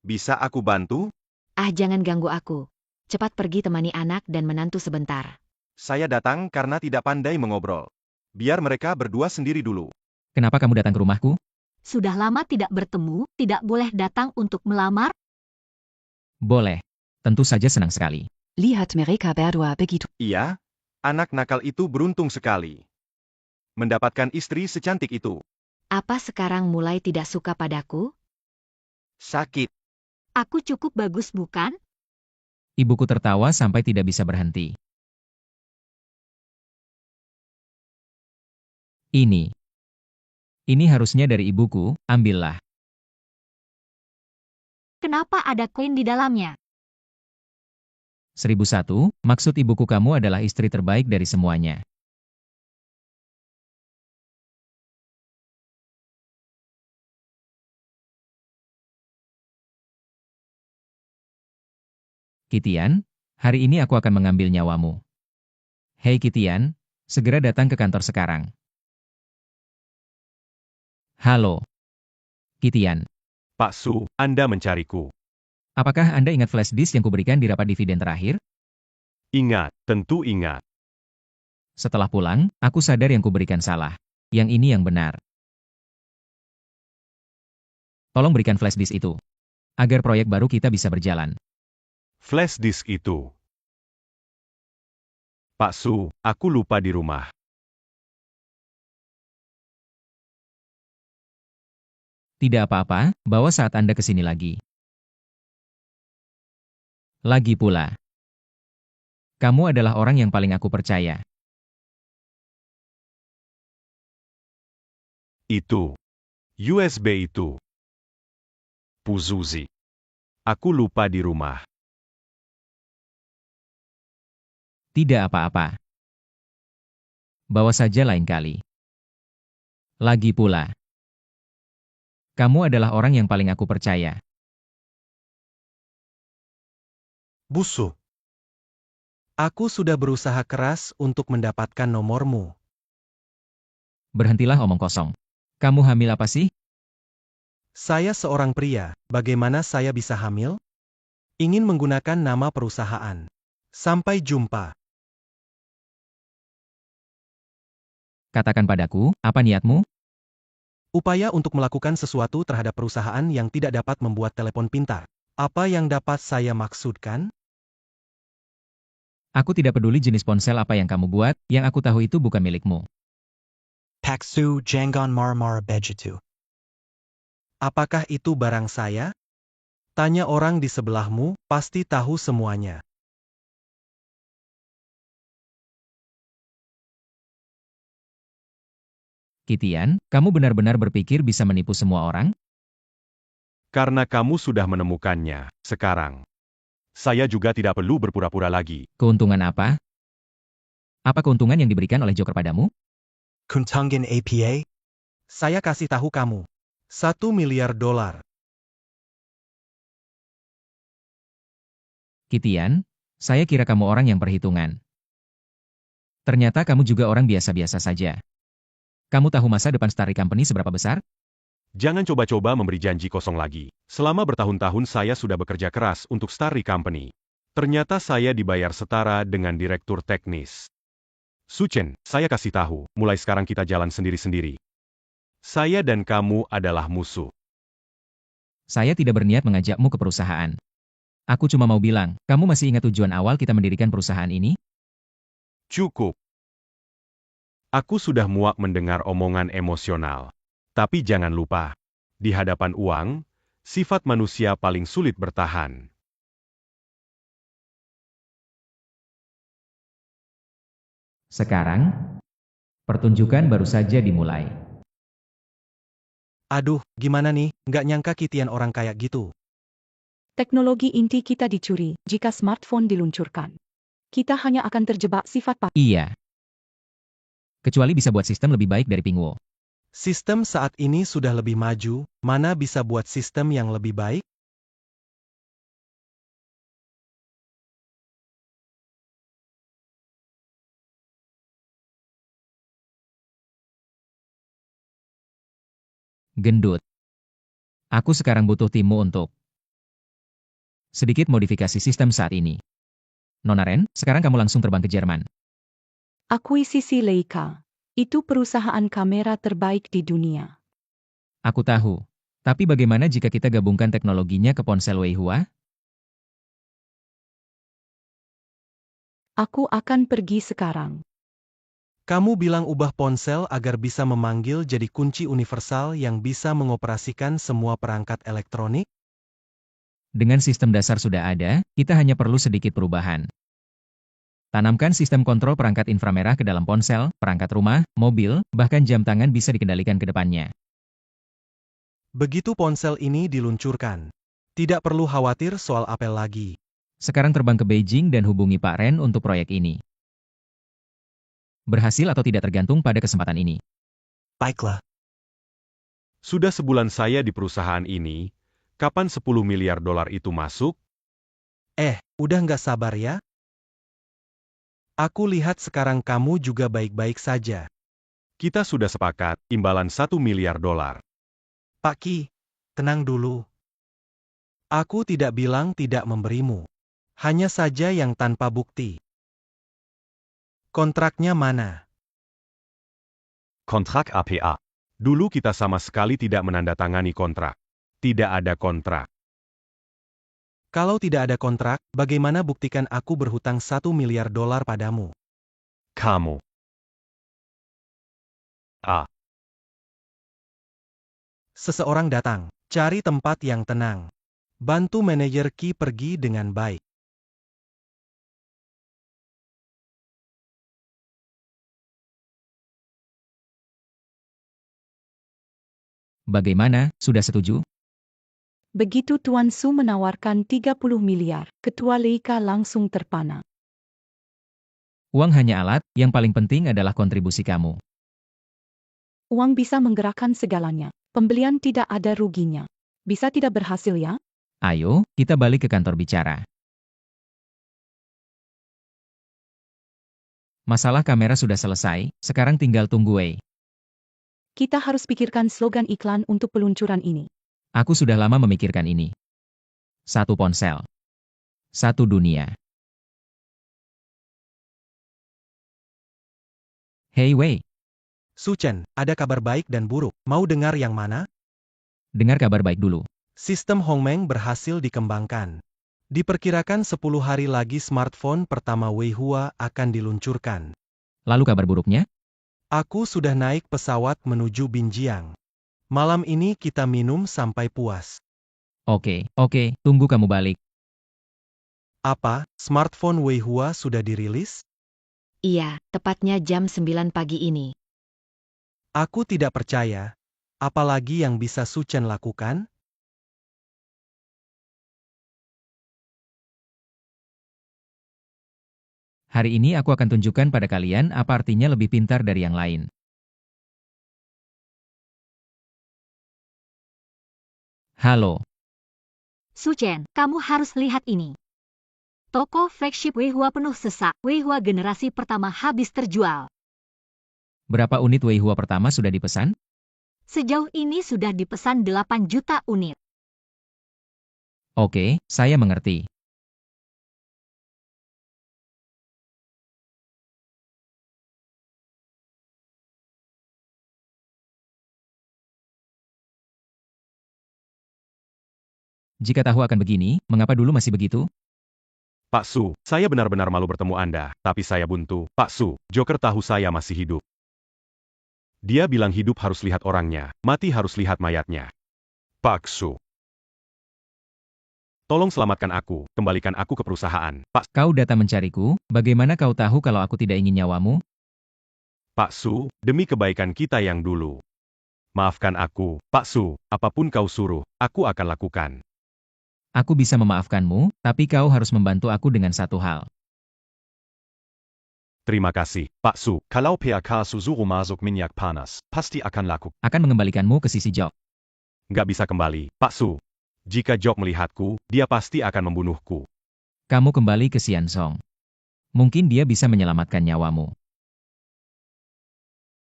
Bisa aku bantu? Ah, jangan ganggu aku. Cepat pergi temani anak dan menantu sebentar. Saya datang karena tidak pandai mengobrol. Biar mereka berdua sendiri dulu. Kenapa kamu datang ke rumahku? Sudah lama tidak bertemu, tidak boleh datang untuk melamar? Boleh. Tentu saja senang sekali. Lihat mereka berdua begitu. Iya, anak nakal itu beruntung sekali. Mendapatkan istri secantik itu. Apa sekarang mulai tidak suka padaku? Sakit. Aku cukup bagus bukan? Ibuku tertawa sampai tidak bisa berhenti. Ini harusnya dari ibuku, ambillah. Kenapa ada koin di dalamnya? 1001, maksud ibuku kamu adalah istri terbaik dari semuanya. Qi Tian, Hari ini aku akan mengambil nyawamu. Hei Kitian, segera datang ke kantor sekarang. Halo. Kitian, Pak Su, Anda mencariku. apakah Anda ingat flash disk yang kuberikan di rapat dividen terakhir? Ingat, tentu ingat. Setelah pulang, aku sadar yang kuberikan salah. Yang ini yang benar. Tolong berikan flash disk itu. Agar proyek baru kita bisa berjalan. Flash disk itu. Pak Su, aku lupa di rumah. Tidak apa-apa, bawa saat Anda ke sini lagi. Lagi pula. Kamu adalah orang yang paling aku percaya. Itu. USB itu. Puzuzi. Aku lupa di rumah. Tidak apa-apa. Bawa saja lain kali. Lagi pula. Kamu adalah orang yang paling aku percaya. Busu. Aku sudah berusaha keras untuk mendapatkan nomormu. Berhentilah omong kosong. Kamu hamil apa sih? Saya seorang pria, bagaimana saya bisa hamil? Ingin menggunakan nama perusahaan. Sampai jumpa. Katakan padaku, apa niatmu? Upaya untuk melakukan sesuatu terhadap perusahaan yang tidak dapat membuat telepon pintar. Apa yang dapat saya maksudkan? Aku tidak peduli jenis ponsel apa yang kamu buat, yang aku tahu itu bukan milikmu. Pak Su Jangon Marmara Bejitu. Apakah itu barang saya? Tanya orang di sebelahmu, pasti tahu semuanya. Kitian, kamu benar-benar berpikir bisa menipu semua orang? Karena kamu sudah menemukannya, sekarang. Saya juga tidak perlu berpura-pura lagi. Keuntungan apa? Apa keuntungan yang diberikan oleh Joker padamu? Kuntungin APA? Saya kasih tahu kamu. $1 miliar. Kitian, saya kira kamu orang yang perhitungan. Ternyata kamu juga orang biasa-biasa saja. Kamu tahu masa depan Starry Company seberapa besar? Jangan coba-coba memberi janji kosong lagi. Selama bertahun-tahun saya sudah bekerja keras untuk Starry Company. Ternyata saya dibayar setara dengan direktur teknis. Suchen, saya kasih tahu, mulai sekarang kita jalan sendiri-sendiri. Saya dan kamu adalah musuh. Saya tidak berniat mengajakmu ke perusahaan. Aku cuma mau bilang, kamu masih ingat tujuan awal kita mendirikan perusahaan ini? Cukup. Aku sudah muak mendengar omongan emosional. Tapi jangan lupa, di hadapan uang, sifat manusia paling sulit bertahan. Sekarang, pertunjukan baru saja dimulai. Aduh, gimana nih, nggak nyangka Kitian orang kayak gitu. Teknologi inti kita dicuri jika smartphone diluncurkan. Kita hanya akan terjebak sifat Iya. Kecuali bisa buat sistem lebih baik dari Pingwo. Sistem saat ini sudah lebih maju, mana bisa buat sistem yang lebih baik? Gendut. Aku sekarang butuh timmu untuk sedikit modifikasi sistem saat ini. Nona Ren, sekarang kamu langsung terbang ke Jerman. Akuisisi Leica. Itu perusahaan kamera terbaik di dunia. Aku tahu. Tapi bagaimana jika kita gabungkan teknologinya ke ponsel Weihua? Aku akan pergi sekarang. Kamu bilang ubah ponsel agar bisa memanggil jadi kunci universal yang bisa mengoperasikan semua perangkat elektronik? Dengan sistem dasar sudah ada, kita hanya perlu sedikit perubahan. Tanamkan sistem kontrol perangkat inframerah ke dalam ponsel, perangkat rumah, mobil, bahkan jam tangan bisa dikendalikan ke depannya. Begitu ponsel ini diluncurkan, tidak perlu khawatir soal apel lagi. Sekarang terbang ke Beijing dan hubungi Pak Ren untuk proyek ini. Berhasil atau tidak tergantung pada kesempatan ini. Baiklah. Sudah sebulan saya di perusahaan ini, kapan $10 miliar itu masuk? Udah nggak sabar ya? Aku lihat sekarang kamu juga baik-baik saja. Kita sudah sepakat, imbalan 1 miliar dolar. Pak Ki, tenang dulu. Aku tidak bilang tidak memberimu. Hanya saja yang tanpa bukti. Kontraknya mana? Kontrak APA. Dulu kita sama sekali tidak menandatangani kontrak. Tidak ada kontrak. Kalau tidak ada kontrak, bagaimana buktikan aku berhutang 1 miliar dolar padamu? Kamu. Seseorang datang. Cari tempat yang tenang. Bantu manajer Ki pergi dengan baik. Bagaimana, sudah setuju? Begitu Tuan Su menawarkan 30 miliar, Ketua Leica langsung terpana. Uang hanya alat, yang paling penting adalah kontribusi kamu. Uang bisa menggerakkan segalanya. Pembelian tidak ada ruginya. Bisa tidak berhasil ya? Ayo, kita balik ke kantor bicara. Masalah kamera sudah selesai, sekarang tinggal tunggu Wei. Kita harus pikirkan slogan iklan untuk peluncuran ini. Aku sudah lama memikirkan ini. 1 ponsel. 1 dunia. Hey Wei, Su Chen, ada kabar baik dan buruk. Mau dengar yang mana? dengar kabar baik dulu. Sistem Hongmeng berhasil dikembangkan. Diperkirakan 10 hari lagi smartphone pertama Weihua akan diluncurkan. Lalu kabar buruknya? Aku sudah naik pesawat menuju Binjiang. Malam ini kita minum sampai puas. Oke, tunggu kamu balik. Apa, smartphone Weihua sudah dirilis? Iya, tepatnya jam 9 pagi ini. Aku tidak percaya. Apalagi yang bisa Su Chen lakukan? Hari ini aku akan tunjukkan pada kalian apa artinya lebih pintar dari yang lain. Halo. Su Chen, kamu harus lihat ini. Toko flagship Weihua penuh sesak. Weihua generasi pertama habis terjual. Berapa unit Weihua pertama sudah dipesan? Sejauh ini sudah dipesan 8 juta unit. Oke, saya mengerti. Jika tahu akan begini, mengapa dulu masih begitu? Pak Su, saya benar-benar malu bertemu Anda, tapi saya buntu. Pak Su, Joker tahu saya masih hidup. Dia bilang hidup harus lihat orangnya, mati harus lihat mayatnya. Pak Su. Tolong selamatkan aku, kembalikan aku ke perusahaan. Pak Kau datang mencariku, bagaimana kau tahu kalau aku tidak ingin nyawamu? Pak Su, demi kebaikan kita yang dulu. Maafkan aku, Pak Su, apapun kau suruh, aku akan lakukan. Aku bisa memaafkanmu, tapi kau harus membantu aku dengan satu hal. Terima kasih, Pak Su. Kalau PAK Suzuru masuk minyak panas, pasti akan laku. Akan mengembalikanmu ke sisi Jok. Nggak bisa kembali, Pak Su. Jika Jok melihatku, dia pasti akan membunuhku. Kamu kembali ke Xiansong. Mungkin dia bisa menyelamatkan nyawamu.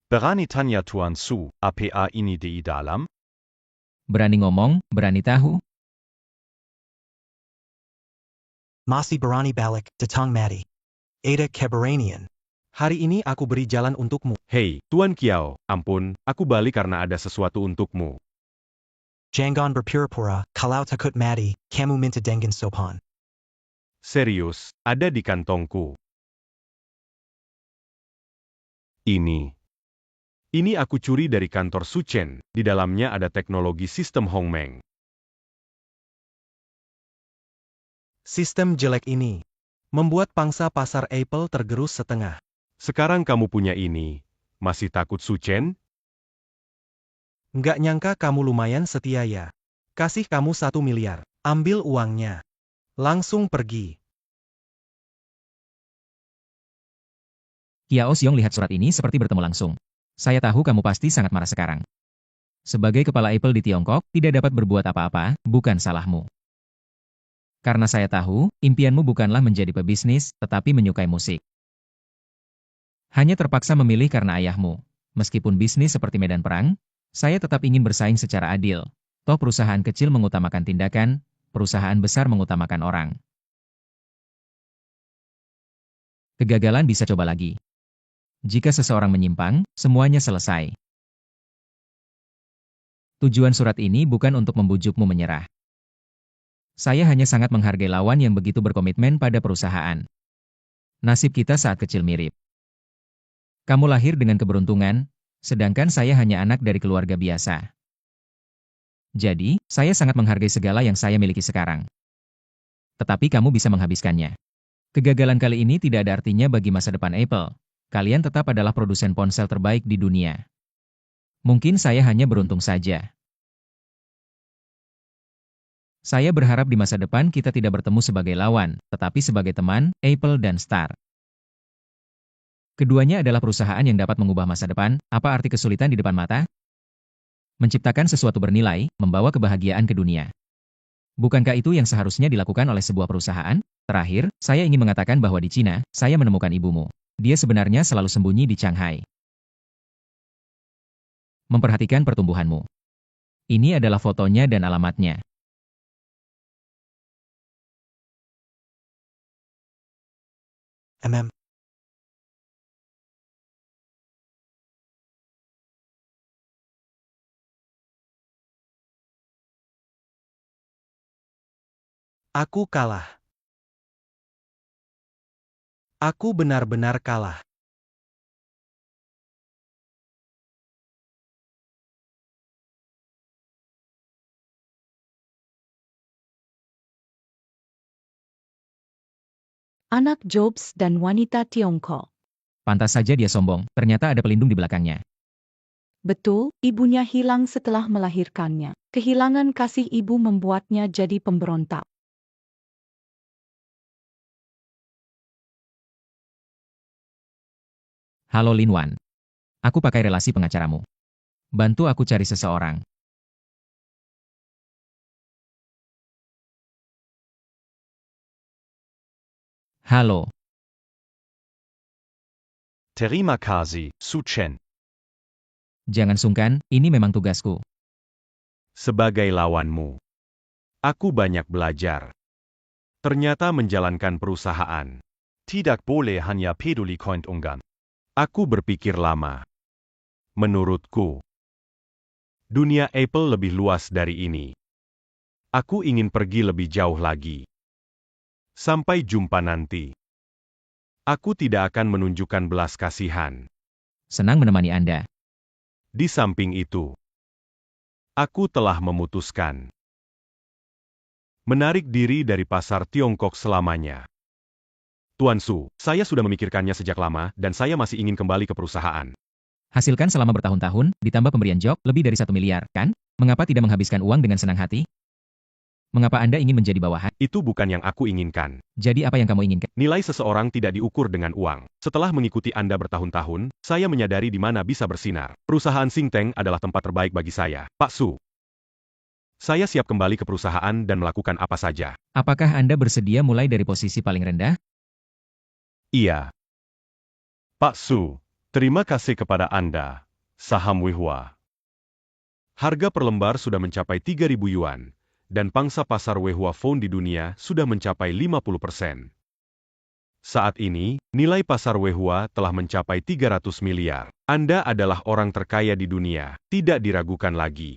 Berani tanya Tuan Su, APA ini di dalam? Berani ngomong, berani tahu? Masi Barani Balik, Datang Mati. Ada Keberanian. Hari ini aku beri jalan untukmu. Hei, Tuan Kiao, ampun, aku balik karena ada sesuatu untukmu. Jangan berpura-pura, kalau takut mati, kamu minta dengan sopan. Serius, ada di kantongku. Ini aku curi dari kantor Su Chen, di dalamnya ada teknologi sistem Hongmeng. Sistem jelek ini membuat pangsa pasar Apple tergerus setengah. Sekarang kamu punya ini, masih takut Su Chen? Nggak nyangka kamu lumayan setia ya. Kasih kamu 1 miliar. Ambil uangnya. Langsung pergi. Kiao Xiong lihat surat ini seperti bertemu langsung. Saya tahu kamu pasti sangat marah sekarang. Sebagai kepala Apple di Tiongkok, tidak dapat berbuat apa-apa, bukan salahmu. Karena saya tahu, impianmu bukanlah menjadi pebisnis, tetapi menyukai musik. Hanya terpaksa memilih karena ayahmu. Meskipun bisnis seperti medan perang, saya tetap ingin bersaing secara adil. Toh perusahaan kecil mengutamakan tindakan, perusahaan besar mengutamakan orang. Kegagalan bisa coba lagi. Jika seseorang menyimpang, semuanya selesai. Tujuan surat ini bukan untuk membujukmu menyerah. Saya hanya sangat menghargai lawan yang begitu berkomitmen pada perusahaan. Nasib kita saat kecil mirip. Kamu lahir dengan keberuntungan, sedangkan saya hanya anak dari keluarga biasa. Jadi, saya sangat menghargai segala yang saya miliki sekarang. Tetapi kamu bisa menghabiskannya. Kegagalan kali ini tidak ada artinya bagi masa depan Apple. Kalian tetap adalah produsen ponsel terbaik di dunia. Mungkin saya hanya beruntung saja. Saya berharap di masa depan kita tidak bertemu sebagai lawan, tetapi sebagai teman, Apple dan Star. Keduanya adalah perusahaan yang dapat mengubah masa depan. Apa arti kesulitan di depan mata? Menciptakan sesuatu bernilai, membawa kebahagiaan ke dunia. Bukankah itu yang seharusnya dilakukan oleh sebuah perusahaan? Terakhir, saya ingin mengatakan bahwa di Cina, saya menemukan ibumu. Dia sebenarnya selalu sembunyi di Shanghai. Memperhatikan pertumbuhanmu. Ini adalah fotonya dan alamatnya. MM. Aku kalah. Aku benar-benar kalah. Anak Jobs dan wanita Tiongkok. Pantas saja dia sombong, ternyata ada pelindung di belakangnya. Betul, ibunya hilang setelah melahirkannya. Kehilangan kasih ibu membuatnya jadi pemberontak. Halo Lin Wan. Aku pakai relasi pengacaramu. Bantu aku cari seseorang. Halo. Terima kasih, Su Chen. Jangan sungkan, ini memang tugasku. Sebagai lawanmu, aku banyak belajar. Ternyata menjalankan perusahaan. Tidak boleh hanya peduli keuntungan. Aku berpikir lama. Menurutku, dunia Apple lebih luas dari ini. Aku ingin pergi lebih jauh lagi. Sampai jumpa nanti. Aku tidak akan menunjukkan belas kasihan. Senang menemani Anda. Di samping itu, aku telah memutuskan menarik diri dari pasar Tiongkok selamanya. Tuan Su, saya sudah memikirkannya sejak lama dan saya masih ingin kembali ke perusahaan. Hasilkan selama bertahun-tahun, ditambah pemberian job lebih dari 1 miliar, kan? Mengapa tidak menghabiskan uang dengan senang hati? Mengapa Anda ingin menjadi bawahan? Itu bukan yang aku inginkan. Jadi apa yang kamu inginkan? Nilai seseorang tidak diukur dengan uang. Setelah mengikuti Anda bertahun-tahun, saya menyadari di mana bisa bersinar. Perusahaan Singteng adalah tempat terbaik bagi saya. Pak Su, saya siap kembali ke perusahaan dan melakukan apa saja. Apakah Anda bersedia mulai dari posisi paling rendah? Iya. Pak Su, terima kasih kepada Anda. Saham Wehua. Harga per lembar sudah mencapai 3.000 yuan. Dan pangsa pasar Wehua Phone di dunia sudah mencapai 50%. Saat ini, nilai pasar Wehua telah mencapai 300 miliar. Anda adalah orang terkaya di dunia, tidak diragukan lagi.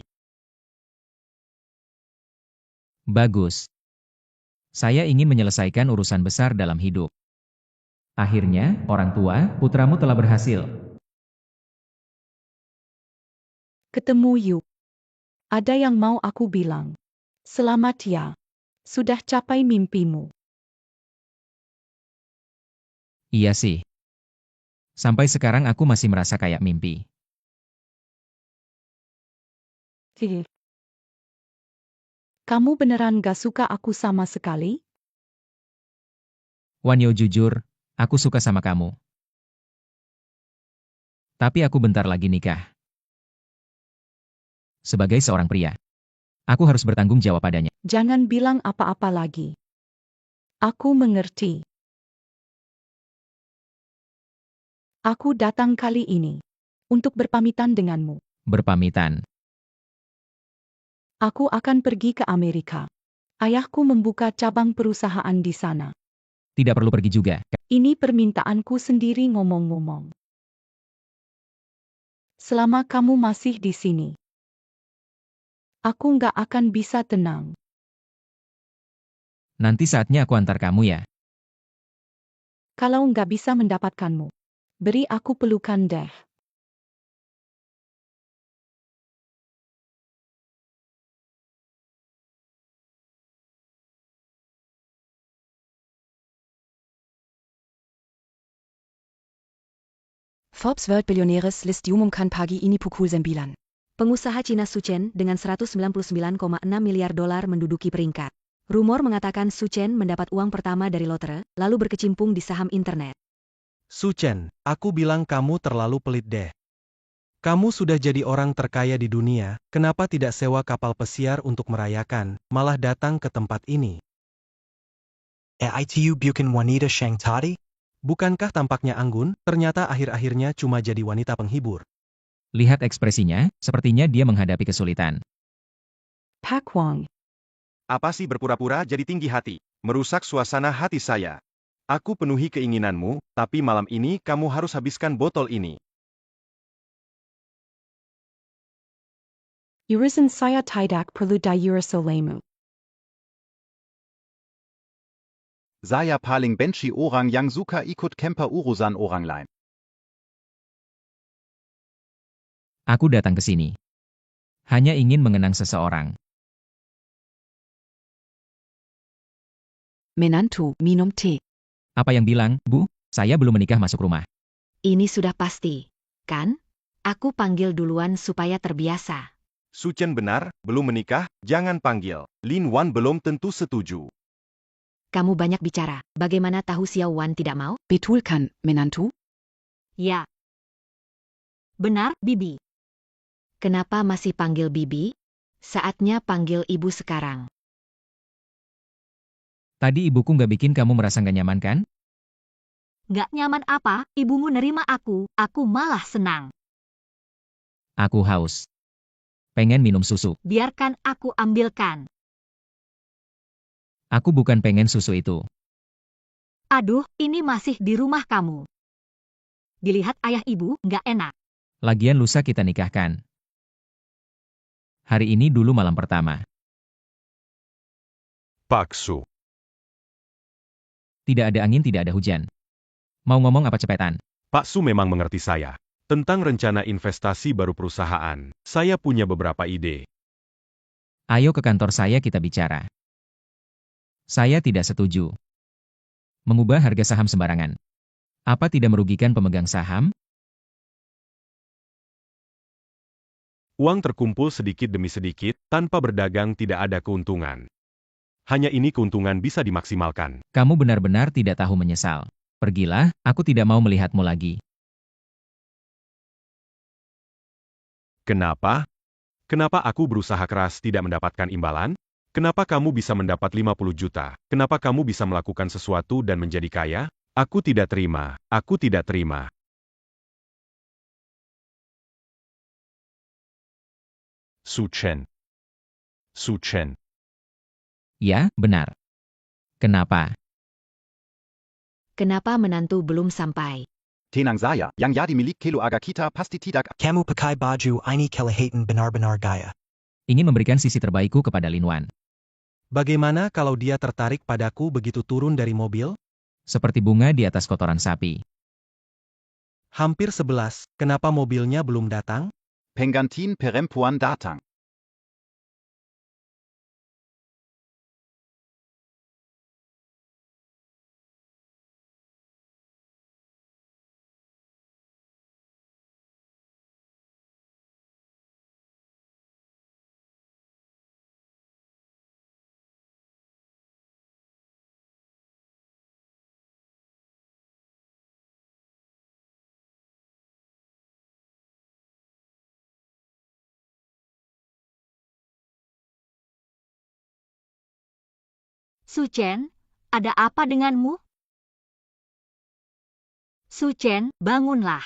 Bagus. Saya ingin menyelesaikan urusan besar dalam hidup. Akhirnya, orang tua, putramu telah berhasil. Ketemu yuk. Ada yang mau aku bilang. Selamat ya. Sudah capai mimpimu. Iya sih. Sampai sekarang aku masih merasa kayak mimpi. Kamu beneran gak suka aku sama sekali? Wanyo jujur, aku suka sama kamu. Tapi aku bentar lagi nikah. Sebagai seorang pria, aku harus bertanggung jawab padanya. Jangan bilang apa-apa lagi. Aku mengerti. Aku datang kali ini untuk berpamitan denganmu. Berpamitan. Aku akan pergi ke Amerika. Ayahku membuka cabang perusahaan di sana. Tidak perlu pergi juga. Ini permintaanku sendiri ngomong-ngomong. Selama kamu masih di sini, aku nggak akan bisa tenang. Nanti saatnya aku antar kamu ya. Kalau nggak bisa mendapatkanmu, beri aku pelukan deh. Forbes World Billionaires List diumumkan pagi ini pukul 9. Pengusaha Cina Su Chen dengan 199,6 miliar dolar menduduki peringkat. Rumor mengatakan Su Chen mendapat uang pertama dari lotre, lalu berkecimpung di saham internet. Su Chen, aku bilang kamu terlalu pelit deh. Kamu sudah jadi orang terkaya di dunia, kenapa tidak sewa kapal pesiar untuk merayakan, malah datang ke tempat ini? Itu bukan wanita Shang tadi? Bukankah tampaknya anggun, ternyata akhir-akhirnya cuma jadi wanita penghibur. Lihat ekspresinya, sepertinya dia menghadapi kesulitan. Pak Wang, Apa sih berpura-pura jadi tinggi hati? Merusak suasana hati saya. Aku penuhi keinginanmu, tapi malam ini kamu harus habiskan botol ini. urusan saya tidak perlu diurus olehmu. Saya paling benci orang yang suka ikut kemper urusan orang lain. Aku datang ke sini. Hanya ingin mengenang seseorang. Menantu, minum teh. Apa yang bilang, Bu? Saya belum menikah masuk rumah. Ini sudah pasti, kan? Aku panggil duluan supaya terbiasa. Su Chen benar, belum menikah, jangan panggil. Lin Wan belum tentu setuju. Kamu banyak bicara, bagaimana tahu Xiao Wan tidak mau? Betulkan, Menantu? Ya. Benar, Bibi. Kenapa masih panggil Bibi? Saatnya panggil ibu sekarang. Tadi ibuku nggak bikin kamu merasa nggak nyaman kan? Nggak nyaman apa, ibumu nerima aku malah senang. Aku haus. Pengen minum susu. Biarkan aku ambilkan. Aku bukan pengen susu itu. Aduh, ini masih di rumah kamu. Dilihat ayah ibu, nggak enak. Lagian lusa kita nikahkan. Hari ini dulu malam pertama. Pak Su. Tidak ada angin, tidak ada hujan. Mau ngomong apa cepetan? Pak Su memang mengerti saya. Tentang rencana investasi baru perusahaan, saya punya beberapa ide. Ayo ke kantor saya kita bicara. Saya tidak setuju. Mengubah harga saham sembarangan. Apa tidak merugikan pemegang saham? Uang terkumpul sedikit demi sedikit, tanpa berdagang tidak ada keuntungan. Hanya ini keuntungan bisa dimaksimalkan. Kamu benar-benar tidak tahu menyesal. Pergilah, aku tidak mau melihatmu lagi. Kenapa? Kenapa aku berusaha keras tidak mendapatkan imbalan? Kenapa kamu bisa mendapat 50 juta? Kenapa kamu bisa melakukan sesuatu dan menjadi kaya? Aku tidak terima. Aku tidak terima. Su Chen. Su Chen. Ya, benar. Kenapa? Kenapa menantu belum sampai? Tenang saya, yang jadi milik keluarga kita pasti tidak. Kamu pakai baju ini kelihatan benar-benar gaya. Ingin memberikan sisi terbaikku kepada Lin Wan. Bagaimana kalau dia tertarik padaku begitu turun dari mobil? Seperti bunga di atas kotoran sapi. Hampir 11, kenapa mobilnya belum datang? Penggantin perempuan datang. Su Chen, ada apa denganmu? Suchen, bangunlah.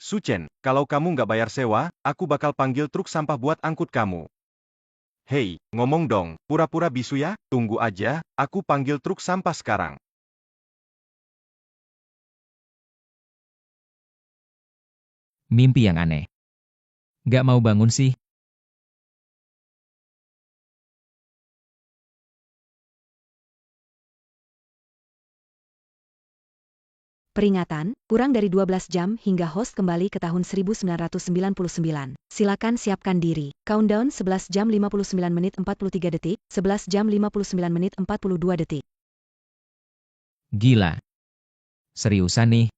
Suchen, kalau kamu nggak bayar sewa, aku bakal panggil truk sampah buat angkut kamu. Hei, ngomong dong, pura-pura bisu ya, tunggu aja, aku panggil truk sampah sekarang. Mimpi yang aneh. Gak mau bangun sih. Peringatan, kurang dari 12 jam hingga host kembali ke tahun 1999. Silakan siapkan diri. Countdown 11 jam 59 menit 43 detik, 11 jam 59 menit 42 detik. Gila. Seriusan nih.